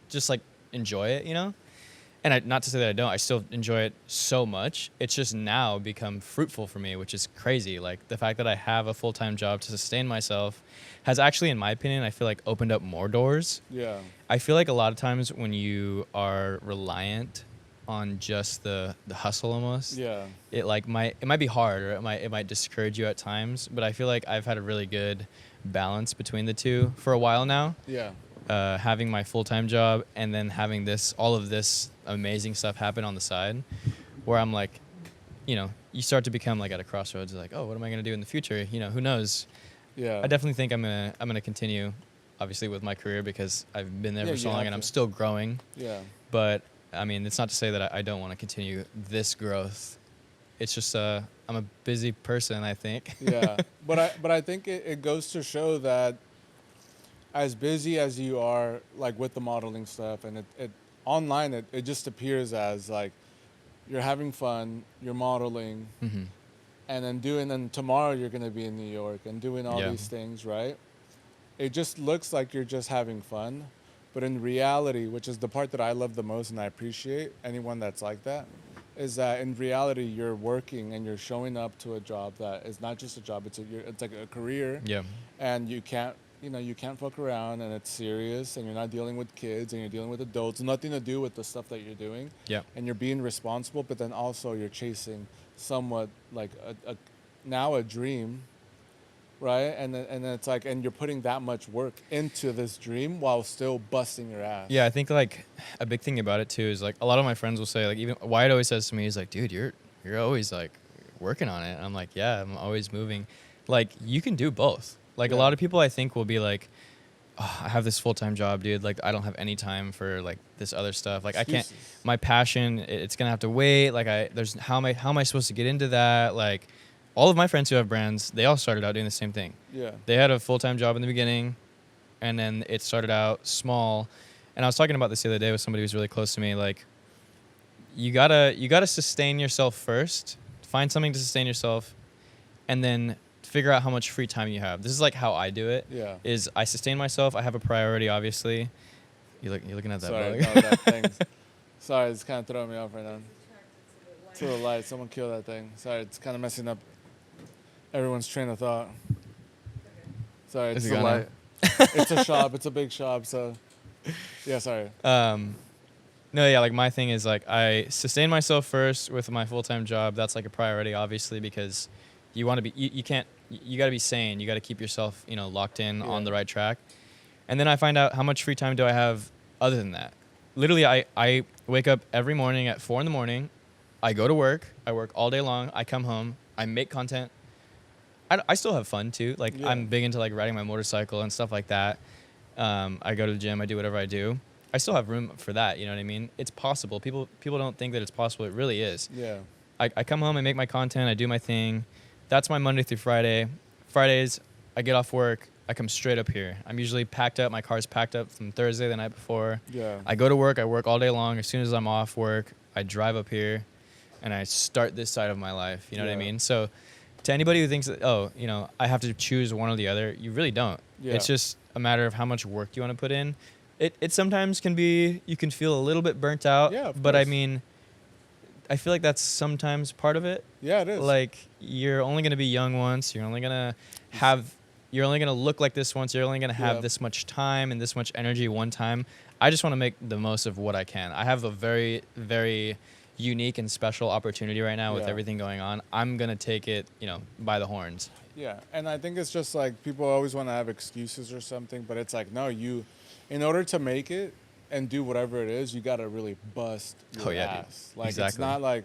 just like enjoy it, you know? and not to say that I don't, I still enjoy it so much. It's just now become fruitful for me, which is crazy. Like the fact that I have a full-time job to sustain myself has actually, in my opinion, I feel like opened up more doors. Yeah. I feel like a lot of times when you are reliant on just the hustle almost, Yeah. it might be hard, or it might discourage you at times. But I feel like I've had a really good balance between the two for a while now. Yeah. Having my full-time job and then having all of this amazing stuff happen on the side, where I'm like, you start to become like at a crossroads, like, oh, what am I gonna do in the future? Who knows? Yeah. I definitely think I'm gonna continue, obviously, with my career because I've been there Yeah, for so you long have and I'm to. still growing. Yeah. But I mean, it's not to say that I don't want to continue this growth. It's just I'm a busy person, I think. Yeah. But I think it goes to show that as busy as you are, like with the modeling stuff, and it online, it just appears as like you're having fun, you're modeling, Mm-hmm. and then tomorrow you're gonna be in New York and doing all Yeah. these things, right? It just looks like you're just having fun, but in reality, which is the part that I love the most and I appreciate anyone that's like that, is that in reality you're working and you're showing up to a job that is not just a job, it's like a career, Yeah. and you can't fuck around, and it's serious, and you're not dealing with kids and you're dealing with adults, nothing to do with the stuff that you're doing. Yeah. And you're being responsible, but then also you're chasing somewhat like a dream, right? And then it's like, and you're putting that much work into this dream while still busting your ass. Yeah, I think like a big thing about it too is like a lot of my friends will say, like, even Wyatt always says to me, he's like, dude, you're always like working on it. And I'm like, yeah, I'm always moving. Like you can do both. Like a Yeah. lot of people I think will be like, oh, I have this full-time job, dude. Like I don't have any time for like this other stuff. Like I can't, Excuses. my passion, it's gonna have to wait. Like how am I supposed to get into that? Like all of my friends who have brands, they all started out doing the same thing. Yeah. They had a full-time job in the beginning, and then it started out small. And I was talking about this the other day with somebody who's really close to me. Like, you gotta sustain yourself first. Find something to sustain yourself, and then figure out how much free time you have. This is like how I do it. Yeah. Is I sustain myself. I have a priority, obviously. You're looking at that Sorry, bug. no, that thing's. Sorry, it's kind of throwing me off right now. To the light, someone kill that thing. Sorry, it's kind of messing up everyone's train of thought. Sorry, it's Is it the gone now? light. It's a shop. It's a big shop. So, yeah, sorry. No, yeah, like my thing is like I sustain myself first with my full-time job. That's like a priority, obviously, because you want to be, you can't, you got to be sane. You got to keep yourself, locked in on the right track. And then I find out how much free time do I have other than that. Literally, I wake up every morning at 4 a.m. I go to work. I work all day long. I come home. I make content. I still have fun too. Like Yeah. I'm big into like riding my motorcycle and stuff like that. I go to the gym. I do whatever I do. I still have room for that. You know what I mean? It's possible. People don't think that it's possible. It really is. Yeah. I come home, I make my content, I do my thing. That's my Monday through Friday. Fridays, I get off work, I come straight up here. I'm usually packed up. My car's packed up from Thursday, the night before. Yeah. I go to work, I work all day long. As soon as I'm off work, I drive up here and I start this side of my life. You know what I Yeah. mean? So to anybody who thinks that, I have to choose one or the other, you really don't. Yeah. It's just a matter of how much work you want to put in. It sometimes can be, you can feel a little bit burnt out. Yeah, of but I course. mean, I feel like that's sometimes part of it. Yeah, it is. Like you're only going to be young once. You're only going to look like this once. You're only going to have Yeah. this much time and this much energy one time. I just want to make the most of what I can. I have a very, very unique and special opportunity right now with Yeah. everything going on. I'm going to take it, by the horns. Yeah, and I think it's just like people always want to have excuses or something, but it's like, no, in order to make it and do whatever it is, you got to really bust your Oh, yeah, dude. ass. Like, Exactly. it's not like,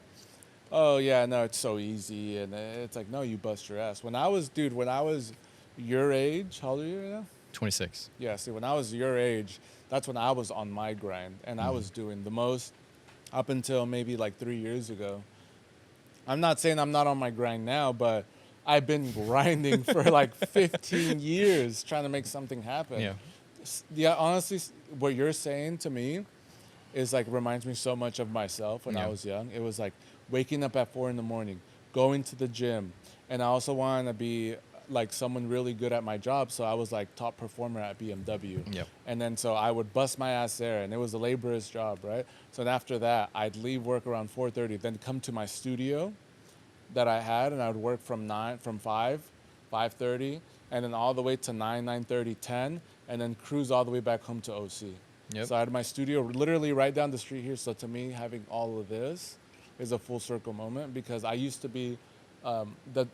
oh, yeah, no, it's so easy. And it's like, no, you bust your ass. When I was your age, how old are you right now? 26. Yeah, see, when I was your age, that's when I was on my grind, and I was doing the most up until maybe like 3 years ago. I'm not saying I'm not on my grind now, but I've been grinding for like 15 years trying to make something happen. Yeah. Yeah, honestly, what you're saying to me is like reminds me so much of myself when I Yeah. was young. It was like waking up at 4 a.m, going to the gym, and I also wanted to be like someone really good at my job, so I was like top performer at BMW. Yep. And then so I would bust my ass there, and it was a laborer's job, right? So then after that, I'd leave work around 4:30, then come to my studio that I had, and I would work from 5:30, and then all the way to 9:30, 10, and then cruise all the way back home to OC. Yep. So I had my studio literally right down the street here. So to me, having all of this is a full circle moment, because I used to be,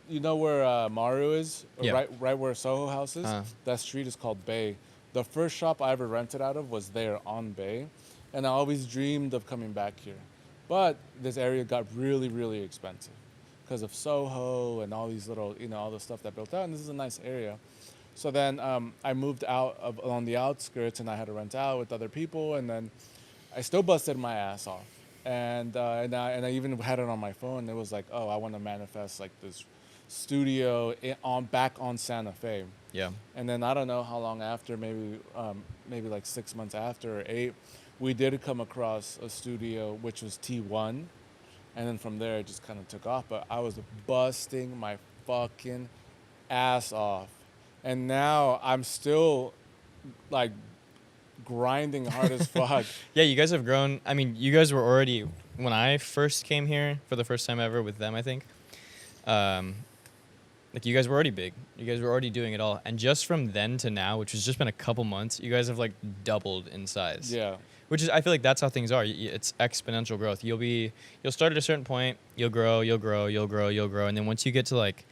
you know where Maru is, Yeah. right where Soho House is. That street is called Bay. The first shop I ever rented out of was there on Bay, and I always dreamed of coming back here, but this area got really, really expensive because of Soho and all these little, all the stuff that built out. And this is a nice area. So then I moved out along the outskirts, and I had to rent out with other people, and then I still busted my ass off. And I even had it on my phone. It was like, oh, I want to manifest like this studio back on Santa Fe. Yeah. And then I don't know how long after, maybe like 6 months after or 8, we did come across a studio which was T1. And then from there, it just kind of took off. But I was busting my fucking ass off. And now I'm still, like, grinding hard as fuck. Yeah, you guys have grown. I mean, you guys were already, when I first came here for the first time ever with them, I think, like, you guys were already big. You guys were already doing it all. And just from then to now, which has just been a couple months, you guys have, like, doubled in size. Yeah. Which is, I feel like that's how things are. It's exponential growth. You'll start at a certain point, you'll grow, and then once you get to like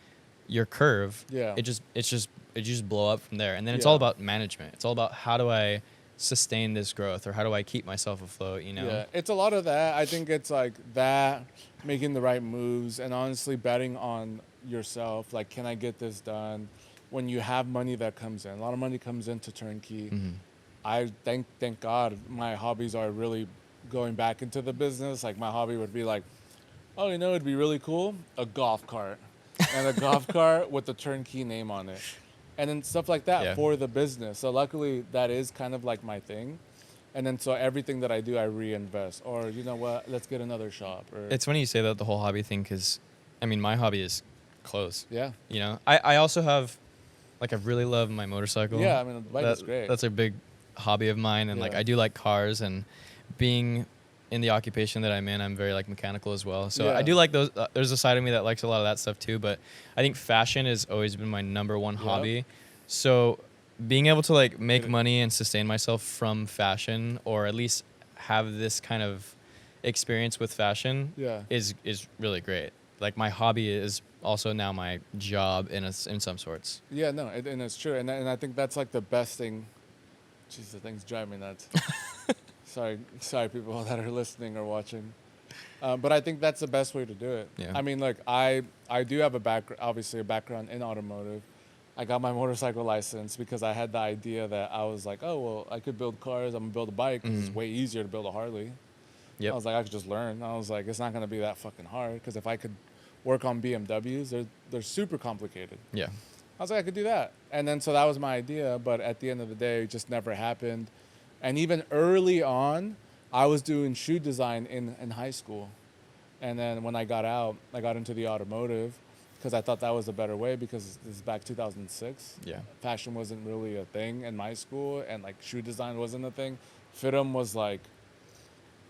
your curve, Yeah. it just blow up from there. And then it's Yeah. all about management. It's all about how do I sustain this growth, or how do I keep myself afloat, Yeah, it's a lot of that. I think it's like that, making the right moves, and honestly betting on yourself. Like, can I get this done? When you have money that comes in, a lot of money comes into Turnkey. Mm-hmm. I thank God my hobbies are really going back into the business. Like, my hobby would be like, oh, it'd be really cool, a golf cart, and a golf cart with the Turnkey name on it, and then stuff like that for the business. So luckily, that is kind of like my thing. And then so everything that I do, I reinvest. Or, you know what, let's get another shop. Or It's funny you say that, the whole hobby thing, because, I mean, my hobby is clothes. Yeah. I also have, like, I really love my motorcycle. Yeah, I mean, the bike is great. That's a big hobby of mine, and like, I do like cars, and being in the occupation that I'm in, I'm very like mechanical as well. So I do like those. There's a side of me that likes a lot of that stuff too, but I think fashion has always been my number one hobby. So being able to like make money and sustain myself from fashion, or at least have this kind of experience with fashion, is really great. Like, my hobby is also now my job in some sorts. Yeah, no, and it's true, and I think that's like the best thing. Jeez, the things drive me nuts. Sorry, people that are listening or watching. But I think that's the best way to do it. Yeah. I mean, look, I do have obviously a background in automotive. I got my motorcycle license because I had the idea that I was like, oh, well, I could build cars. I'm going to build a bike. Mm-hmm. It's way easier to build a Harley. Yep. I was like, I could just learn. I was like, it's not going to be that fucking hard, because if I could work on BMWs, they're super complicated. Yeah. I was like, I could do that. And then so that was my idea, but at the end of the day, it just never happened. And even early on, I was doing shoe design in high school. And then when I got out, I got into the automotive because I thought that was a better way, because this is back 2006. Yeah. Fashion wasn't really a thing in my school, and like shoe design wasn't a thing. Fitum was like,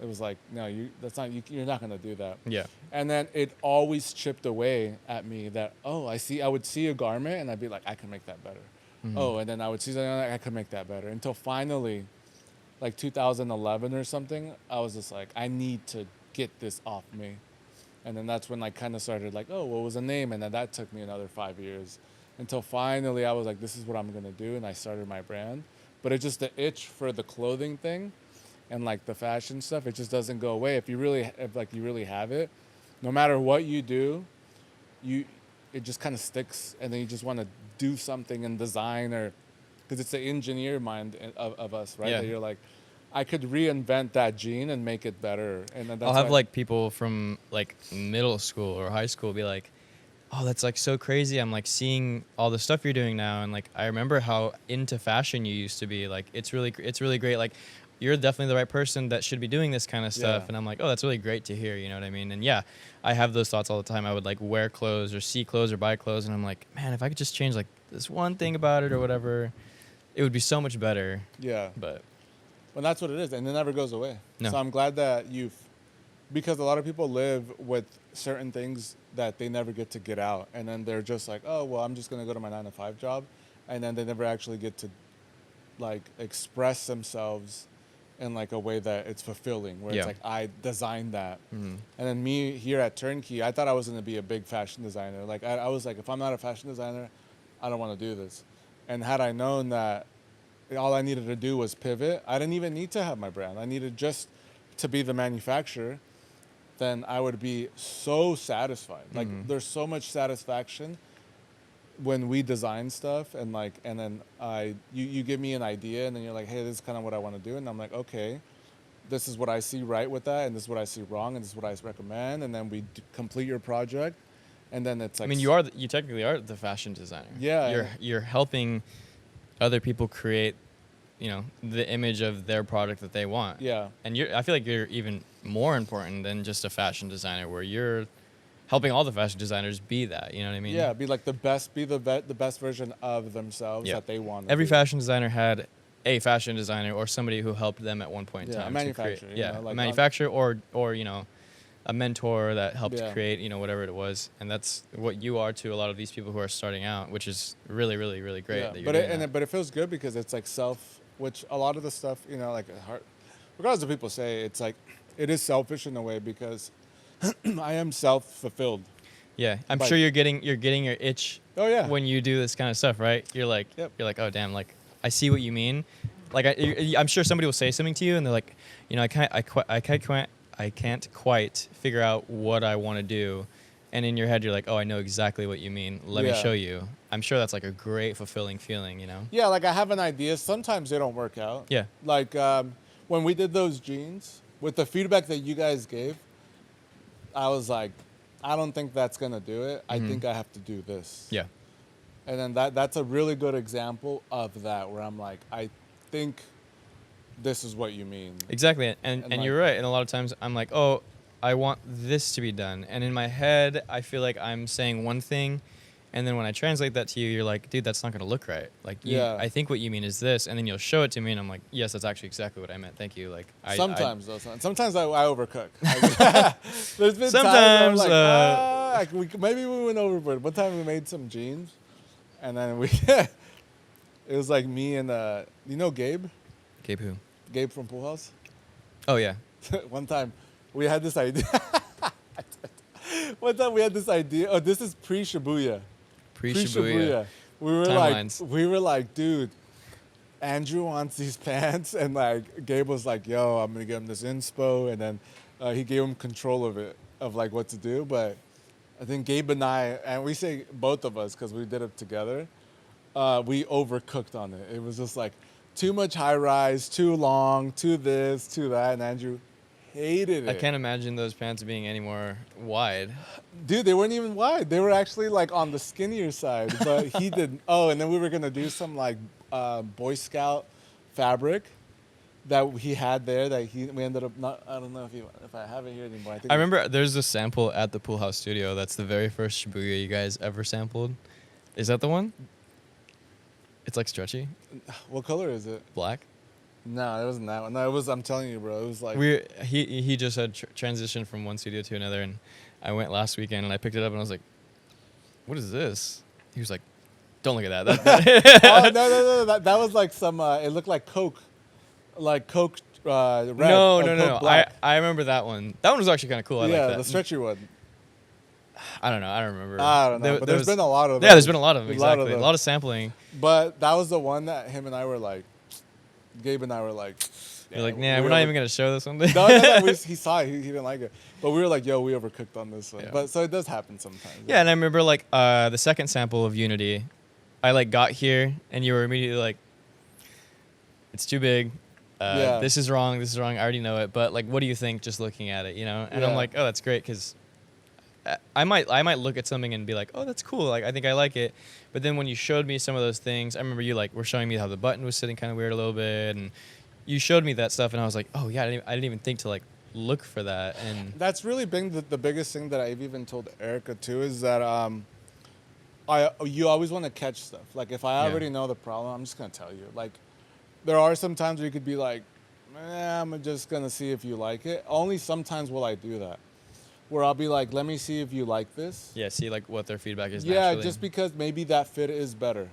it was like, no, you're not going to do that. Yeah. And then it always chipped away at me that, I would see a garment and I'd be like, I can make that better. Mm-hmm. Oh, and then I would see something like, I could make that better. Until finally, like 2011 or something, I was just like, I need to get this off me. And then that's when I kind of started like, oh, what was the name? And then that took me another 5 years until finally I was like, this is what I'm going to do. And I started my brand. But it's just the itch for the clothing thing and like the fashion stuff, it just doesn't go away. If you really have it, no matter what you do, it just kind of sticks, and then you just want to do something in design, or because it's the engineer mind of us, right? Yeah. That you're like, I could reinvent that gene and make it better. And then I'll have like people from like middle school or high school be like, oh, that's like so crazy. I'm like seeing all the stuff you're doing now, and like I remember how into fashion you used to be. Like it's really great. Like you're definitely the right person that should be doing this kind of stuff. Yeah. And I'm like, oh, that's really great to hear. You know what I mean? And yeah, I have those thoughts all the time. I would like wear clothes or see clothes or buy clothes, and I'm like, man, if I could just change like this one thing about it or whatever, it would be so much better. Yeah. But Well, that's what it is, and it never goes away. No. So I'm glad that because a lot of people live with certain things that they never get to get out, and then they're just like, oh, well, I'm just gonna go to my 9-to-5 job, and then they never actually get to like express themselves in like a way that it's fulfilling, where Yeah. it's like I designed that. Mhm. And then me here at Turnkey, I thought I was gonna be a big fashion designer. Like I was like, if I'm not a fashion designer, I don't want to do this. And had I known that all I needed to do was pivot, I didn't even need to have my brand. I needed just to be the manufacturer. Then I would be so satisfied. Like there's so much satisfaction when we design stuff, and like, and then you give me an idea, and then you're like, hey, this is kind of what I want to do, and I'm like, okay, this is what I see right with that, and this is what I see wrong, and this is what I recommend, and then we complete your project, and then it's like, I mean, you technically are the fashion designer. Yeah. You're helping other people create, you know, the image of their product that they want. Yeah. And I feel like you're even more important than just a fashion designer, where you're helping all the fashion designers be that. You know what I mean? Yeah, be like the best version of themselves that they want. Every fashion designer had a fashion designer or somebody who helped them at one point in Yeah, a time. manufacturer, To you create, know, like a manufacturer or you know, a mentor that helped Yeah. create, you know, whatever it was. And that's what you are to a lot of these people who are starting out, which is really, really, really great. Yeah, That you're but doing that. but it feels good because it's like which a lot of the stuff, you know, like regardless of what people say, it's like it is selfish in a way because I am self-fulfilled. Yeah, I'm But- sure you're getting your itch. Oh, yeah. When you do this kind of stuff, right? You're like, Yep. you're like, oh damn, like I see what you mean. Like I'm sure somebody will say something to you, and they're like, you know, I can't quite figure out what I want to do, and in your head you're like, oh, I know exactly what you mean. Let me Yeah. show you. I'm sure that's like a great fulfilling feeling, you know? Yeah, like I have an idea. Sometimes they don't work out. Yeah. Like when we did those jeans, with the feedback that you guys gave, I was like, I don't think that's going to do it. I think I have to do this. Yeah. And then that's a really good example of that, where I'm like, I think this is what you mean. Exactly, and like- you're right. And a lot of times I'm like, oh, I want this to be done, and in my head I feel like I'm saying one thing, and then when I translate that to you, you're like, dude, that's not gonna look right. Like, I think what you mean is this, and then you'll show it to me, and I'm like, yes, that's actually exactly what I meant. Thank you. Like, Sometimes I overcook. There's been Sometimes, times where I'm like, maybe we went overboard. One time we made some jeans, and then it was like me and you know Gabe Gabe who? from Pool House. Oh yeah. One time we had this idea. One time we had this idea. Oh, this is pre-Shibuya. Pre-Shibuya. We Timelines. were like, dude, Andrew wants these pants, and like Gabe was like, yo, I'm gonna give him this inspo, and then he gave him control of it, of like what to do. But I think Gabe and we say both of us because we did it together, we overcooked on it. It was just like too much high rise, too long, too this, too that, and Andrew hated it. I can't imagine those pants being any more wide. Dude, they weren't even wide. They were actually like on the skinnier side, but he didn't. Oh, and then we were gonna do some like Boy Scout fabric that he had there that we ended up not. I don't know if I have it here anymore. I remember there's a sample at the Pool House Studio. That's the very first Shibuya you guys ever sampled. Is that the one? It's like stretchy, What color is it? black. No, it wasn't that one. No, it was. I'm telling you, bro. It was like. He just had transitioned from one studio to another, and I went last weekend and I picked it up and I was like, "What is this?" He was like, "Don't look at that." Oh no! That was like some. It looked like Coke, red. No. Black. I remember that one. That one was actually kind of cool. I like that. the stretchy one. I don't know. I don't remember. I don't know, but there's been a lot of. Yeah, there's been a lot of them. There's a lot of Exactly. A them. lot of sampling. But that was the one that him and I were like, Gabe and I were like, You're like, nah, we're not even gonna show this one. No, he saw it. He didn't like it. But we were like, yo, we overcooked on this one. Yeah. But so it does happen sometimes. Yeah, and I remember like the second sample of Unity, I like got here and you were immediately like, it's too big. This is wrong. I already know it. But like, what do you think? Just looking at it, you know? And I'm Yeah. like, oh, that's great because I might look at something and be like, oh, that's cool. Like, I think I like it. But then when you showed me some of those things, I remember you like were showing me how the button was sitting kind of weird a little bit, and you showed me that stuff, and I was like, oh yeah, I didn't even think to like look for that. And That's really been the biggest thing that I've even told Erica too, is that you always want to catch stuff. Like if I Yeah. already know the problem, I'm just gonna tell you. Like there are some times where you could be like, I'm just gonna see if you like it. Only sometimes will I do that, where I'll be like, let me see if you like this. yeah, see like what their feedback is. Yeah, naturally. just because maybe that fit is better.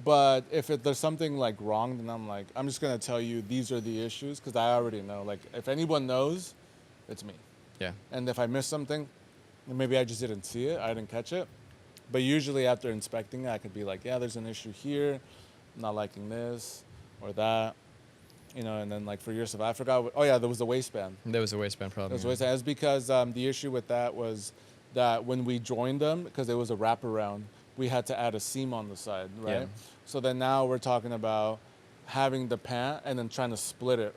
But if there's something like wrong, then I'm like, I'm just gonna tell you these are the issues because I already know. Like if anyone knows, it's me. Yeah. And if I miss something, then maybe I just didn't see it, I didn't catch it. But usually after inspecting it, I could be like, yeah, there's an issue here, I'm not liking this or that, and then like for your stuff, I forgot. There was the waistband. There was a waistband problem. There was a waistband. It was because the issue with that was that when we joined them, because it was a wraparound, we had to add a seam on the side, right? Yeah. So then now we're talking about having the pant and then trying to split it,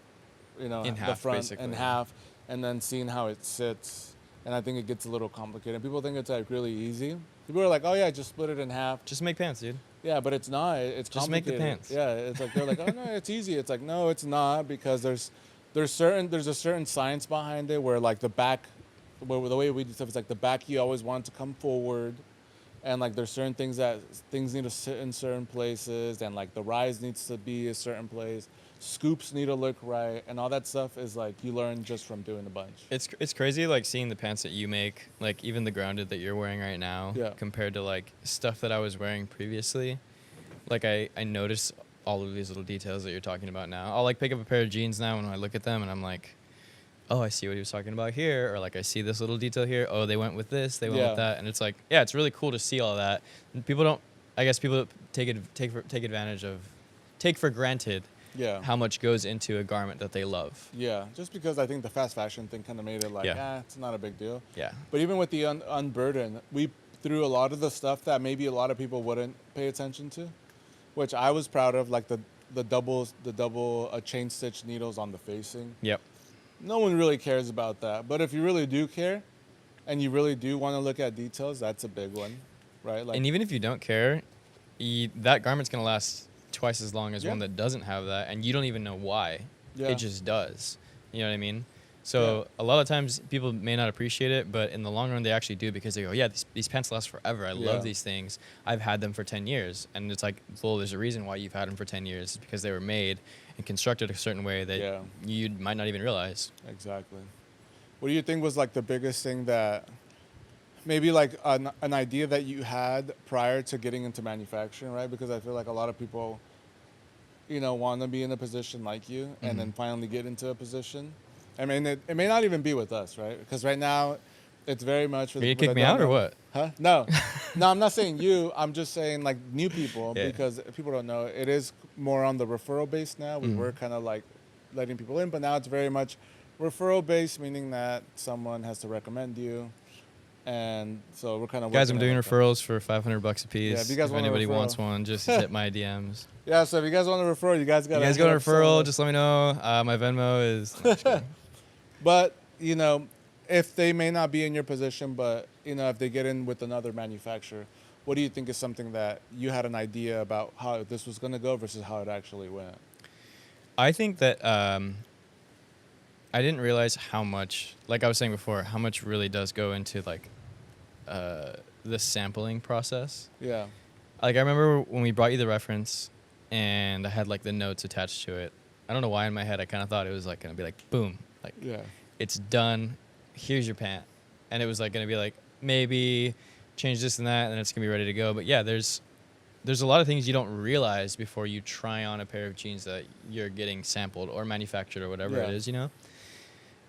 In the half, front basically. in half, and then seeing how it sits. And I think it gets a little complicated. People think it's like really easy. People are like, oh yeah, just split it in half. Just make pants, dude. Yeah, but it's not. It's Just make the complicated. pants. Yeah, it's like they're like, oh no, it's easy. It's like no, it's not, because there's a certain science behind it where like the back, where the way we do stuff is like the back you always want to come forward, and like there's certain things need to sit in certain places, and like the rise needs to be a certain place. Scoops need to look right, and all that stuff is like you learn just from doing a bunch. It's crazy like seeing the pants that you make, like even the grounded that you're wearing right now, Yeah. compared to like stuff that I was wearing previously. Like I notice all of these little details that you're talking about now. I'll like pick up a pair of jeans now, and when I look at them and I'm like, oh, I see what he was talking about here, or like I see this little detail here. Oh, they went with this, they went Yeah. with that, and it's like, yeah, it's really cool to see all that. And people take for granted Yeah. how much goes into a garment that they love. Yeah, just because I think the fast fashion thing kind of made it like, Yeah. it's not a big deal. Yeah. But even with the Unburden, we threw a lot of the stuff that maybe a lot of people wouldn't pay attention to, which I was proud of, like the double chain stitch needles on the facing. Yep. No one really cares about that, but if you really do care, and you really do want to look at details, that's a big one, right? Like, And even if you don't care, that garment's gonna last twice as long as Yeah. one that doesn't have that, and you don't even know why. Yeah. It just does. You know what I mean? So a lot of times people may not appreciate it, but in the long run they actually do, because they go, yeah, these pants last forever. I Yeah. love these things. I've had them for 10 years. And it's like, well, there's a reason why you've had them for 10 years. It's because they were made and constructed a certain way that Yeah. you might not even realize. Exactly. What do you think was like the biggest thing that maybe like an idea that you had prior to getting into manufacturing, right? Because I feel like a lot of people, want to be in a position like you and then finally get into a position. I mean, it may not even be with us, right? Because right now it's very much for Are you people kick that me don't out or know. what? Huh? No. No, I'm not saying you. I'm just saying like new people, Yeah. because people don't know. It is more on the referral base now. We were kind of like letting people in, but now it's very much referral based, meaning that someone has to recommend you. And so we're kind of Guys, I'm working doing it like that. referrals for $500 a piece. Yeah, if you guys want a anybody referral. wants one, just hit my DMs. Yeah, so if you guys want a referral, you guys got You guys got a referral, just let me know. My Venmo is... No, just kidding. But, if they may not be in your position, but, if they get in with another manufacturer, what do you think is something that you had an idea about how this was going to go versus how it actually went? I think that I didn't realize how much, like I was saying before, how much really does go into like the sampling process. Yeah. Like I remember when we brought you the reference and I had like the notes attached to it. I don't know why in my head I kind of thought it was like going to be like, boom, like Yeah. it's done. Here's your pant. And it was like going to be like, maybe change this and that, and then it's going to be ready to go. But yeah, there's a lot of things you don't realize before you try on a pair of jeans that you're getting sampled or manufactured or whatever it is,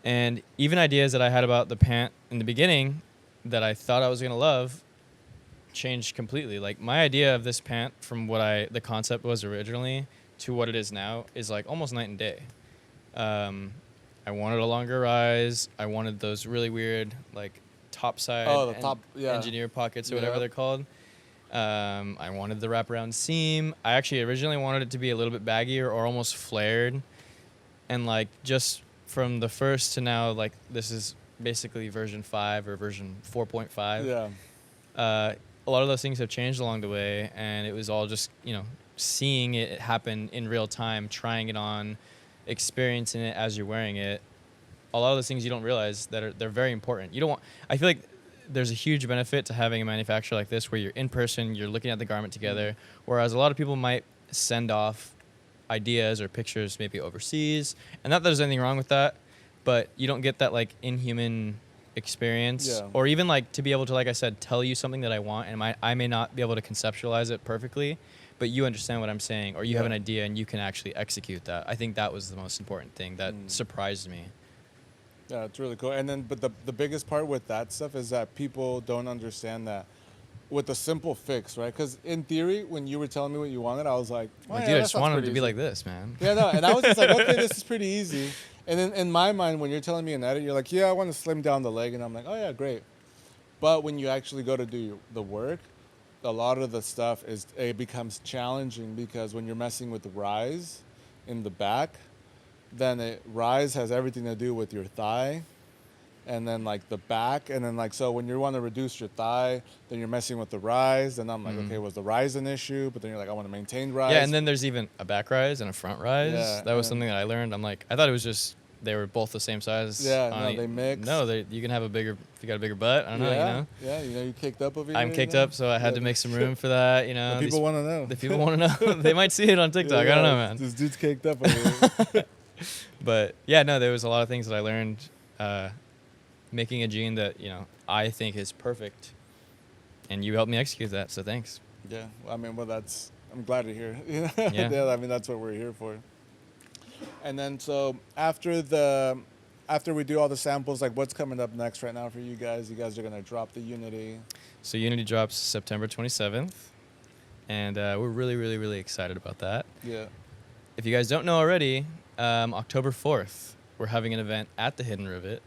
And even ideas that I had about the pant in the beginning that I thought I was going to love changed completely. Like my idea of this pant from what the concept was originally to what it is now is like almost night and day. I wanted a longer rise. I wanted those really weird like top side engineer pockets or whatever they're called. I wanted the wraparound seam. I actually originally wanted it to be a little bit baggier or almost flared. And like just from the first to now, like this is basically version 5 or version 4.5. Yeah. A lot of those things have changed along the way, and it was all just, seeing it happen in real time, trying it on, experiencing it as you're wearing it, a lot of those things you don't realize they're very important. You don't want. I feel like there's a huge benefit to having a manufacturer like this where you're in person, you're looking at the garment together, whereas a lot of people might send off ideas or pictures maybe overseas, and not that there's anything wrong with that, but you don't get that like inhuman experience, or even like to be able to, like I said, tell you something that I want, and I may not be able to conceptualize it perfectly, but you understand what I'm saying, or you have an idea and you can actually execute that. I think that was the most important thing that surprised me. Yeah, it's really cool. And then, but the biggest part with that stuff is that people don't understand that with a simple fix, right? Because in theory, when you were telling me what you wanted, I was like, dude, I just want them to be like this, man. Yeah, no, and I was just like, okay, this is pretty easy. And then in my mind, when you're telling me an edit, you're like, yeah, I want to slim down the leg. And I'm like, oh, yeah, great. But when you actually go to do the work, a lot of the stuff it becomes challenging because when you're messing with the rise in the back, then rise has everything to do with your thigh, and then like the back, and then like, so when you want to reduce your thigh, then you're messing with the rise, and I'm like, okay, was the rise an issue? But then you're like, I want to maintain rise. Yeah, and then there's even a back rise and a front rise. Yeah, that was something that I learned. I'm like, I thought it was just they were both the same size. Yeah, no, they mix. No, you can have a bigger, if you got a bigger butt. I don't know, you know. Yeah, you kicked up over here. I'm kicked up, so I had to make some room for that. You know, the people want to know. The people want to know. They might see it on TikTok. I don't know, man. This dude's caked up over here. But yeah, no, there was a lot of things that I learned making a jean that, you know, I think is perfect, and you helped me execute that. So thanks. Yeah, well, I mean, I'm glad to hear. Yeah. I mean, that's what we're here for. And then so after we do all the samples, like what's coming up next right now for you guys? You guys are gonna drop the Unity. So Unity drops September 27th, and we're really, really, really excited about that. Yeah. If you guys don't know already, October 4th, we're having an event at the Hidden Rivet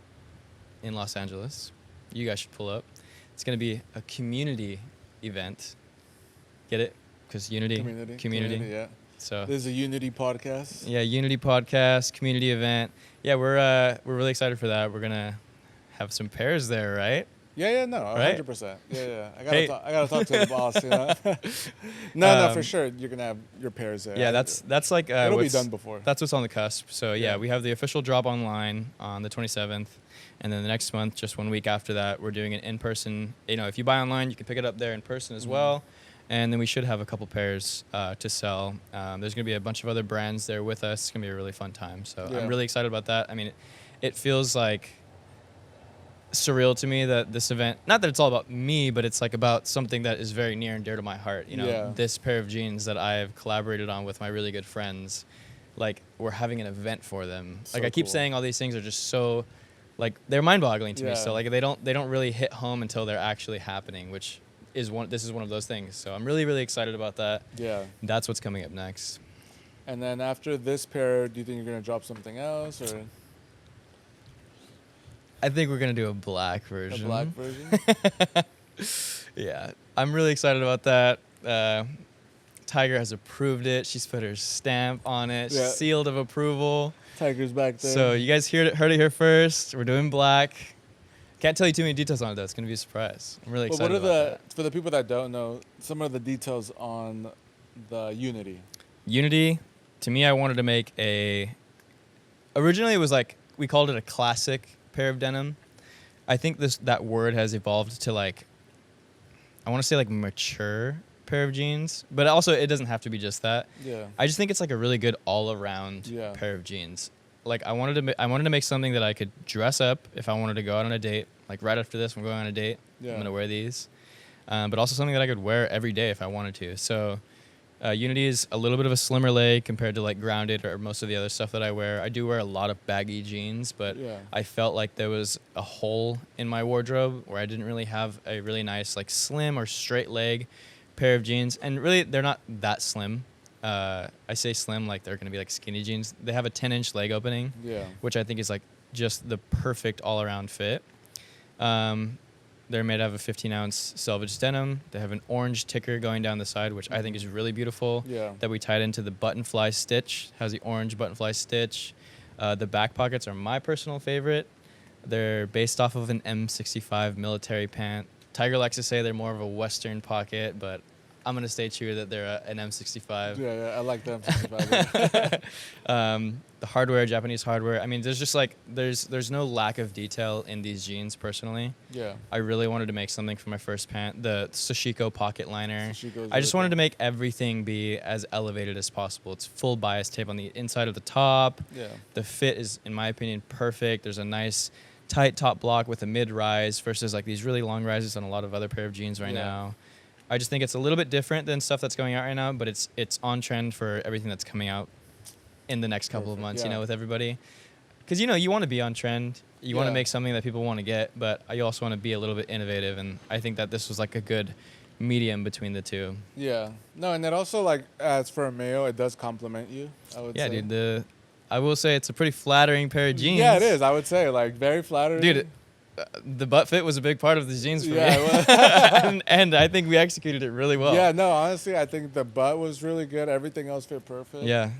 in Los Angeles. You guys should pull up. It's going to be a community event. Get it? Because Unity. Community. Yeah. So this is a Unity podcast. Yeah, Unity podcast, community event. Yeah, we're really excited for that. We're going to have some pairs there, right? Yeah, no, 100%. Yeah. I gotta talk to the boss, you know. No, for sure. You're gonna have your pairs there. Yeah, that's like it'll be done before. That's what's on the cusp. So yeah, we have the official drop online on the 27th, and then the next month, just 1 week after that, we're doing an in-person. You know, if you buy online, you can pick it up there in person as well, and then we should have a couple pairs to sell. There's gonna be a bunch of other brands there with us. It's gonna be a really fun time. So I'm really excited about that. I mean, it feels like surreal to me that this event, not that it's all about me, but it's like about something that is very near and dear to my heart. You know, this pair of jeans that I have collaborated on with my really good friends, like we're having an event for them. So like I keep saying all these things are just so, like they're mind-boggling to me. So like they don't really hit home until they're actually happening, which is this is one of those things. So I'm really, really excited about that. Yeah. That's what's coming up next. And then after this pair, do you think you're gonna drop something else, or? I think we're going to do a black version. A black version? Yeah. I'm really excited about that. Tiger has approved it. She's put her stamp on it. Yeah. Sealed of approval. Tiger's back there. So you guys heard it here first. We're doing black. Can't tell you too many details on it, though. It's going to be a surprise. I'm really excited about that. For the people that don't know, some of the details on the Unity. Unity, to me, I wanted to make originally it was like, we called it a classic pair of denim. I think that word has evolved to like, I want to say like mature pair of jeans, but also it doesn't have to be just that. Yeah. I just think it's like a really good all around pair of jeans. Like I wanted to make something that I could dress up if I wanted to go out on a date. Like right after this, we're going on a date. I'm gonna wear these, but also something that I could wear every day if I wanted to. So. Unity is a little bit of a slimmer leg compared to like Grounded or most of the other stuff that I wear. I do wear a lot of baggy jeans, but I felt like there was a hole in my wardrobe where I didn't really have a really nice like slim or straight leg pair of jeans. And really, they're not that slim. I say slim like they're going to be like skinny jeans. They have a 10-inch leg opening, which I think is like just the perfect all-around fit. They're made out of a 15-ounce selvage denim. They have an orange ticker going down the side, which I think is really beautiful. Yeah. That we tied into the buttonfly stitch. Has the orange buttonfly stitch. The back pockets are my personal favorite. They're based off of an M65 military pant. Tiger likes to say they're more of a Western pocket, but I'm gonna stay true that they're an M65. Yeah, I like the M65. The hardware, Japanese hardware. I mean, there's just like there's no lack of detail in these jeans. Personally, Yeah. I really wanted to make something for my first pant, the Sashiko pocket liner. Sashiko's I just really wanted to cool. make everything be as elevated as possible. It's full bias tape on the inside of the top. Yeah. The fit is, in my opinion, perfect. There's a nice tight top block with a mid-rise versus like these really long rises on a lot of other pair of jeans right Yeah. now. I just think it's a little bit different than stuff that's going out right now, but it's on trend for everything that's coming out in the next couple of Perfect, months, yeah. with everybody. Because, you want to be on trend. You want to Yeah. make something that people want to get, but you also want to be a little bit innovative, and I think that this was like a good medium between the two. Yeah. No, and it also, like, as for a male, it does compliment you, I would Yeah, say. dude, I will say it's a pretty flattering pair of jeans. Yeah, it is. I would say, like, very flattering. Dude, the butt fit was a big part of the jeans for Yeah, me. it was. and I think we executed it really well. Yeah, no, honestly, I think the butt was really good. Everything else fit perfect. Yeah.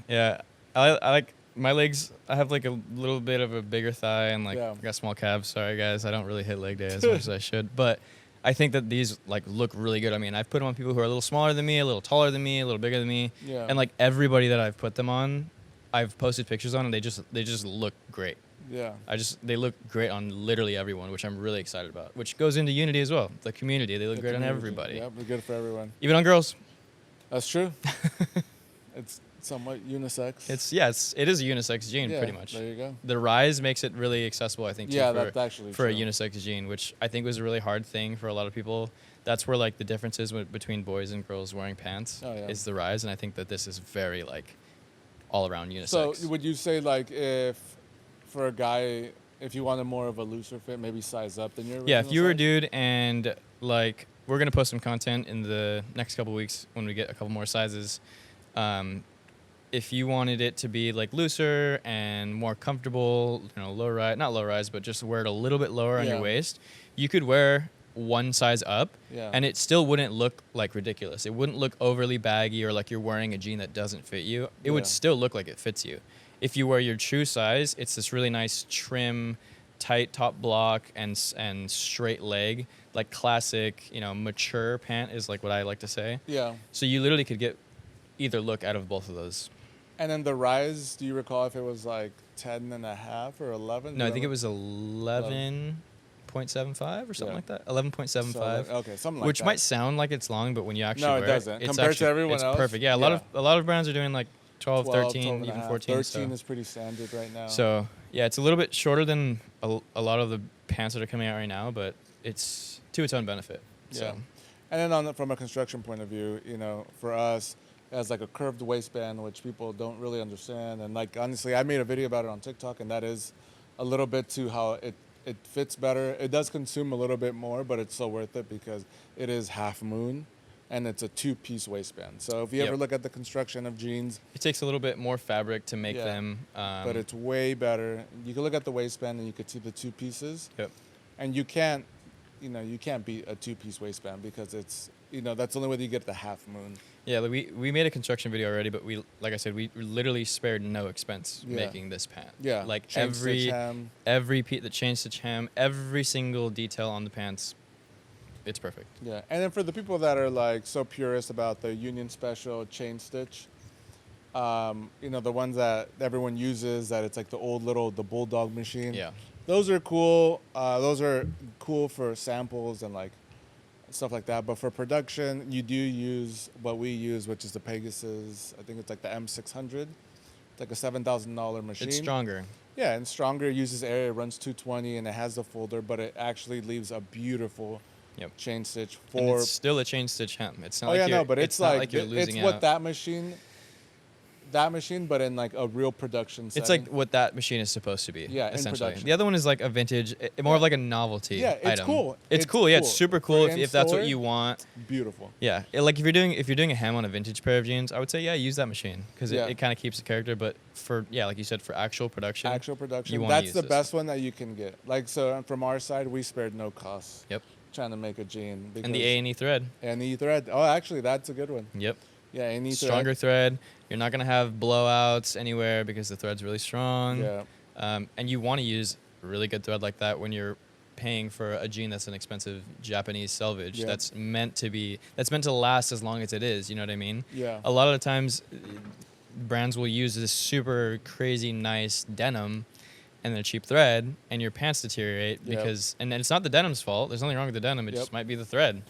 I like my legs. I have like a little bit of a bigger thigh and like Yeah. I got small calves. Sorry guys, I don't really hit leg day as much as I should. But I think that these like look really good. I mean, I've put them on people who are a little smaller than me, a little taller than me, a little bigger than me, Yeah. and like everybody that I've put them on, I've posted pictures on, and they just look great. Yeah. They look great on literally everyone, which I'm really excited about. Which goes into Unity as well. The community, they look The great on community. everybody, Yep, they're good for everyone. even on girls. That's true. It's somewhat unisex. It is a unisex jean Yeah, pretty much. There you go. The rise makes it really accessible, I think, too, Yeah, for, that's actually for a true. unisex jean, which I think was a really hard thing for a lot of people. That's where like the differences between boys and girls wearing pants Oh, yeah. is the rise, and I think that this is very like all around unisex. So would you say, like, if for a guy, if you wanted more of a looser fit, maybe size up than your original yeah, if you were a size? dude and like we're gonna post some content in the next couple weeks when we get a couple more sizes. If you wanted it to be like looser and more comfortable, low rise, not low rise, but just wear it a little bit lower on Yeah. your waist, you could wear one size up Yeah. and it still wouldn't look like ridiculous. It wouldn't look overly baggy or like you're wearing a jean that doesn't fit you. It would Yeah. still look like it fits you. If you wear your true size, it's this really nice trim, tight top block and straight leg, like classic, mature pant is like what I like to say. Yeah. So you literally could get either look out of both of those. And then the rise, do you recall if it was like 10 and a half or 11? No, I think it was 11.75 or something Yeah. like that. 11.75. Okay, something like Which that. might sound like it's long, but when you actually No, wear it doesn't. it's Compared to actually, everyone it's else, perfect. Yeah, a lot of brands are doing like 12, 13, 12 and a even half. 14. 13 so. is pretty standard right now. So yeah, it's a little bit shorter than a lot of the pants that are coming out right now, but it's to its own benefit. So Yeah. And then from a construction point of view, for us, it has like a curved waistband, which people don't really understand. And like, honestly, I made a video about it on TikTok, and that is a little bit to how it fits better. It does consume a little bit more, but it's so worth it because it is half moon and it's a 2-piece waistband. So if you ever Yep. look at the construction of jeans, it takes a little bit more fabric to make Yeah. them. but it's way better. You can look at the waistband and you can see the 2 pieces. Yep. And you can't beat a 2-piece waistband because it's, that's the only way that you get the half moon. Yeah, like we made a construction video already, but like I said, we literally spared no expense Yeah. making this pant. Yeah. Like Chain stitch hem. the chain stitch hem, every single detail on the pants, it's perfect. Yeah, and then for the people that are like so purist about the Union Special chain stitch, the ones that everyone uses, that it's like the bulldog machine. Yeah. Those are cool. Those are cool for samples and like stuff like that. But for production, you do use what we use, which is the Pegasus. I think it's like the M600. It's like a $7,000 machine. It's stronger. Yeah, and stronger. It uses air. It runs 220, and it has the folder, but it actually leaves a beautiful Yep. chain stitch And for. it's still a chain stitch hem. It's not Oh like yeah, you're, no, but it's not like, like you're losing it's what out. that machine, but in like a real production setting. It's like what that machine is supposed to be. Yeah, in essentially. production. The other one is like a vintage, more of like a novelty. Yeah, it's item. cool. It's It's cool. Yeah, it's cool. super cool For if that's what in-store, you want. beautiful. Yeah, like if you're doing a hem on a vintage pair of jeans, I would say use that machine because Yeah. it kind of keeps the character. But for like you said, for actual production, Actual production. you wanna That's use the this. best one that you can get. Like, so from our side, we spared no costs Yep. trying to make a jean. And the A&E thread. And the thread. Oh, actually, that's a good one. Yep. Yeah, A&E thread. Stronger thread. You're not gonna have blowouts anywhere because the thread's really strong. Yeah. And you want to use really good thread like that when you're paying for a jean that's an expensive Japanese selvage Yeah. that's meant to last as long as it is. You know what I mean? Yeah. A lot of the times, brands will use this super crazy nice denim and a cheap thread, and your pants deteriorate because, and it's not the denim's fault. There's nothing wrong with the denim. It just might be the thread.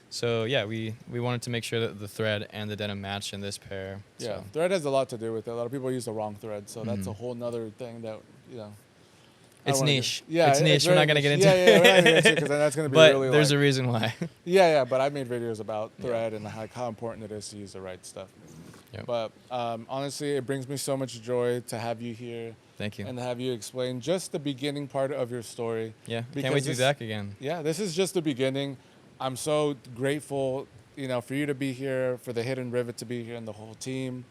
So yeah, we wanted to make sure that the thread and the denim match in this pair. Yeah, So. thread has a lot to do with it. A lot of people use the wrong thread, so that's a whole nother thing that, you know. It's niche. Yeah, it's niche. We're not gonna get into it. Yeah, we're not gonna get into it because then that's gonna be but really. There's like, a reason why. Yeah, but I made videos about thread and how important it is to use the right stuff. Yep. But honestly, it brings me so much joy to have you here. Thank you. And to have you explain just the beginning part of your story. Yeah, can't wait to be back again. Yeah, this is just the beginning. I'm so grateful, you know, for you to be here, for the Hidden Rivet to be here, and the whole team.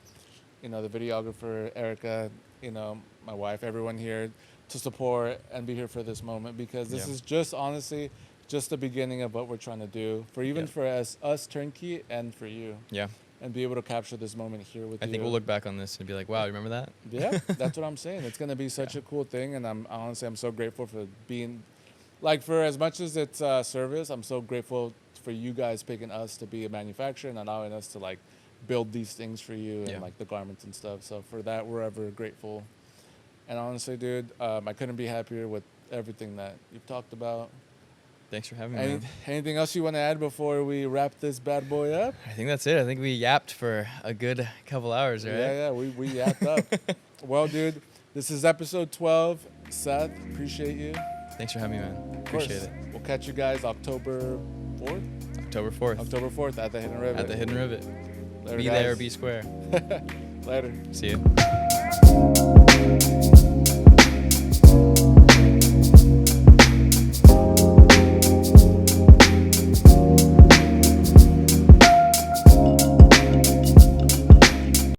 You know, the videographer Erica, you know, my wife, everyone here to support and be here for this moment, because this is just honestly just the beginning of what we're trying to do for even for us Turnkey and for you. Yeah. And be able to capture this moment here with you. I think we'll look back on this and be like, wow, remember that? Yeah, that's what I'm saying. It's going to be such a cool thing. And I'm so grateful for being, like, for as much as it's service, I'm so grateful for you guys picking us to be a manufacturer and allowing us to, like, build these things for you and, like, the garments and stuff. So for that, we're ever grateful. And honestly, dude, I couldn't be happier with everything that you've talked about. Thanks for having me, man. Anything else you want to add before we wrap this bad boy up? I think that's it. I think we yapped for a good couple hours, right? Yeah, we yapped up. Well, dude, this is episode 12. Seth, appreciate you. Thanks for having me, man. Of Appreciate course. it. We'll catch you guys October 4th? October 4th. October 4th at the Hidden Rivet. At the Hidden Rivet. Later, Be guys. there or be square. Later. See you.